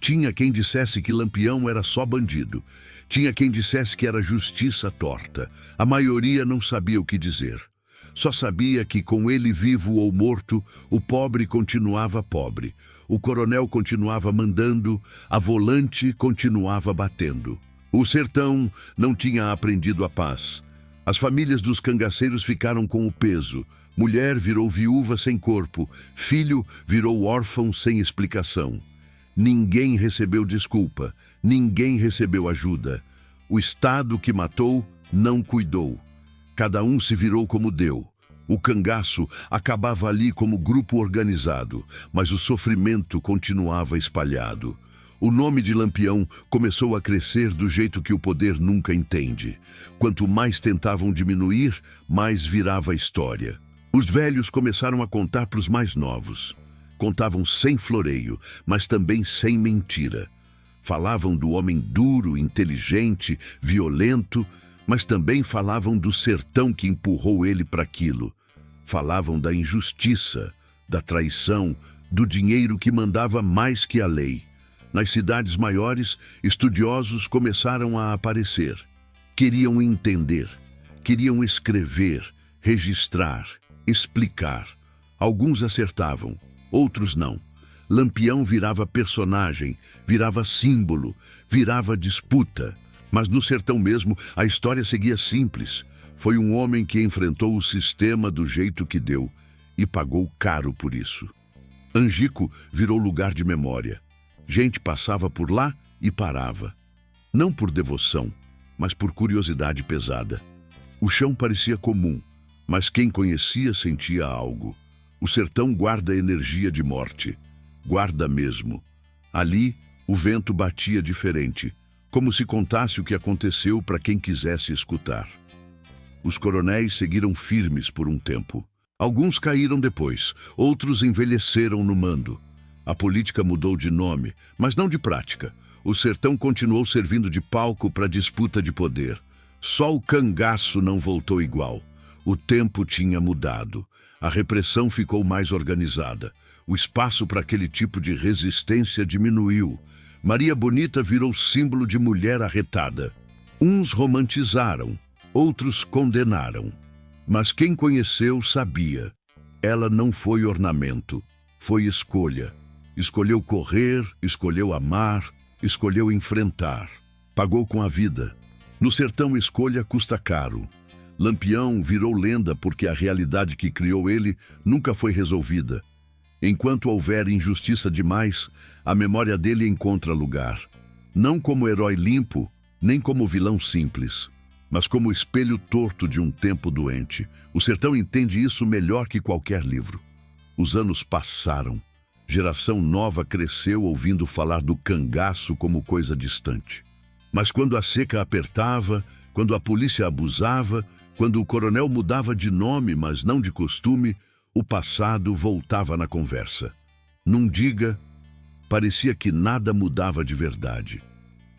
Tinha quem dissesse que Lampião era só bandido. Tinha quem dissesse que era justiça torta. A maioria não sabia o que dizer. Só sabia que, com ele vivo ou morto, o pobre continuava pobre. O coronel continuava mandando, a volante continuava batendo. O sertão não tinha aprendido a paz. As famílias dos cangaceiros ficaram com o peso. Mulher virou viúva sem corpo. Filho virou órfão sem explicação. Ninguém recebeu desculpa. Ninguém recebeu ajuda. O Estado que matou não cuidou. Cada um se virou como deu. O cangaço acabava ali como grupo organizado, mas o sofrimento continuava espalhado. O nome de Lampião começou a crescer do jeito que o poder nunca entende. Quanto mais tentavam diminuir, mais virava a história. Os velhos começaram a contar para os mais novos. Contavam sem floreio, mas também sem mentira. Falavam do homem duro, inteligente, violento, mas também falavam do sertão que empurrou ele para aquilo. Falavam da injustiça, da traição, do dinheiro que mandava mais que a lei. Nas cidades maiores, estudiosos começaram a aparecer. Queriam entender, queriam escrever, registrar, explicar. Alguns acertavam, outros não. Lampião virava personagem, virava símbolo, virava disputa. Mas no sertão mesmo, a história seguia simples. Foi um homem que enfrentou o sistema do jeito que deu e pagou caro por isso. Angico virou lugar de memória. Gente passava por lá e parava. Não por devoção, mas por curiosidade pesada. O chão parecia comum, mas quem conhecia sentia algo. O sertão guarda energia de morte. Guarda mesmo. Ali, o vento batia diferente, como se contasse o que aconteceu para quem quisesse escutar. Os coronéis seguiram firmes por um tempo. Alguns caíram depois, outros envelheceram no mando. A política mudou de nome, mas não de prática. O sertão continuou servindo de palco para disputa de poder. Só o cangaço não voltou igual. O tempo tinha mudado. A repressão ficou mais organizada. O espaço para aquele tipo de resistência diminuiu. Maria Bonita virou símbolo de mulher arretada. Uns romantizaram, outros condenaram. Mas quem conheceu sabia. Ela não foi ornamento, foi escolha. Escolheu correr, escolheu amar, escolheu enfrentar. Pagou com a vida. No sertão, escolha custa caro. Lampião virou lenda porque a realidade que criou ele nunca foi resolvida. Enquanto houver injustiça demais, a memória dele encontra lugar. Não como herói limpo, nem como vilão simples, mas como espelho torto de um tempo doente. O sertão entende isso melhor que qualquer livro. Os anos passaram. Geração nova cresceu ouvindo falar do cangaço como coisa distante. Mas quando a seca apertava, quando a polícia abusava, quando o coronel mudava de nome, mas não de costume, o passado voltava na conversa. Num diga, parecia que nada mudava de verdade.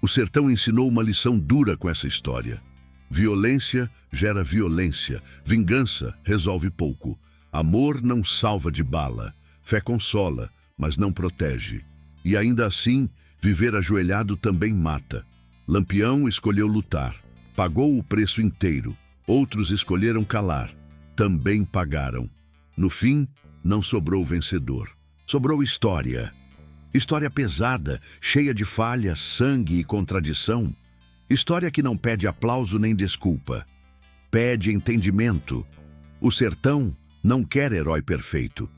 O sertão ensinou uma lição dura com essa história. Violência gera violência, vingança resolve pouco. Amor não salva de bala, fé consola, mas não protege. E ainda assim, viver ajoelhado também mata. Lampião escolheu lutar, pagou o preço inteiro. Outros escolheram calar, também pagaram. No fim, não sobrou vencedor. Sobrou história. História pesada, cheia de falhas, sangue e contradição. História que não pede aplauso nem desculpa. Pede entendimento. O sertão não quer herói perfeito.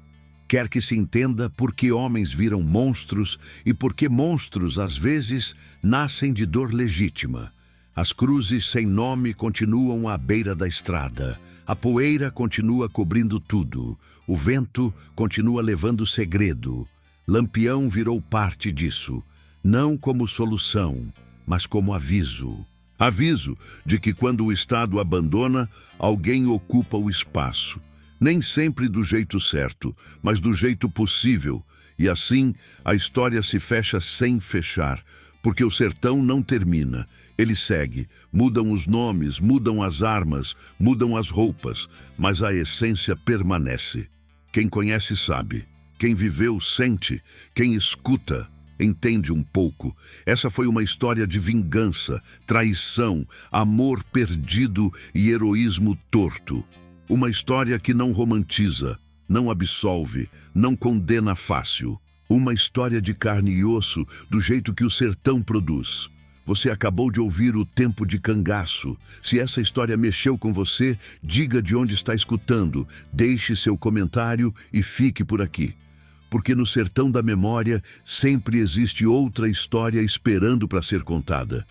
Quer que se entenda por que homens viram monstros e por que monstros, às vezes, nascem de dor legítima. As cruzes sem nome continuam à beira da estrada. A poeira continua cobrindo tudo. O vento continua levando segredo. Lampião virou parte disso, não como solução, mas como aviso. Aviso de que quando o Estado abandona, alguém ocupa o espaço. Nem sempre do jeito certo, mas do jeito possível. E assim, a história se fecha sem fechar, porque o sertão não termina. Ele segue, mudam os nomes, mudam as armas, mudam as roupas, mas a essência permanece. Quem conhece sabe, quem viveu sente, quem escuta entende um pouco. Essa foi uma história de vingança, traição, amor perdido e heroísmo torto. Uma história que não romantiza, não absolve, não condena fácil. Uma história de carne e osso, do jeito que o sertão produz. Você acabou de ouvir O Tempo de Cangaço. Se essa história mexeu com você, diga de onde está escutando, deixe seu comentário e fique por aqui. Porque no sertão da memória sempre existe outra história esperando para ser contada.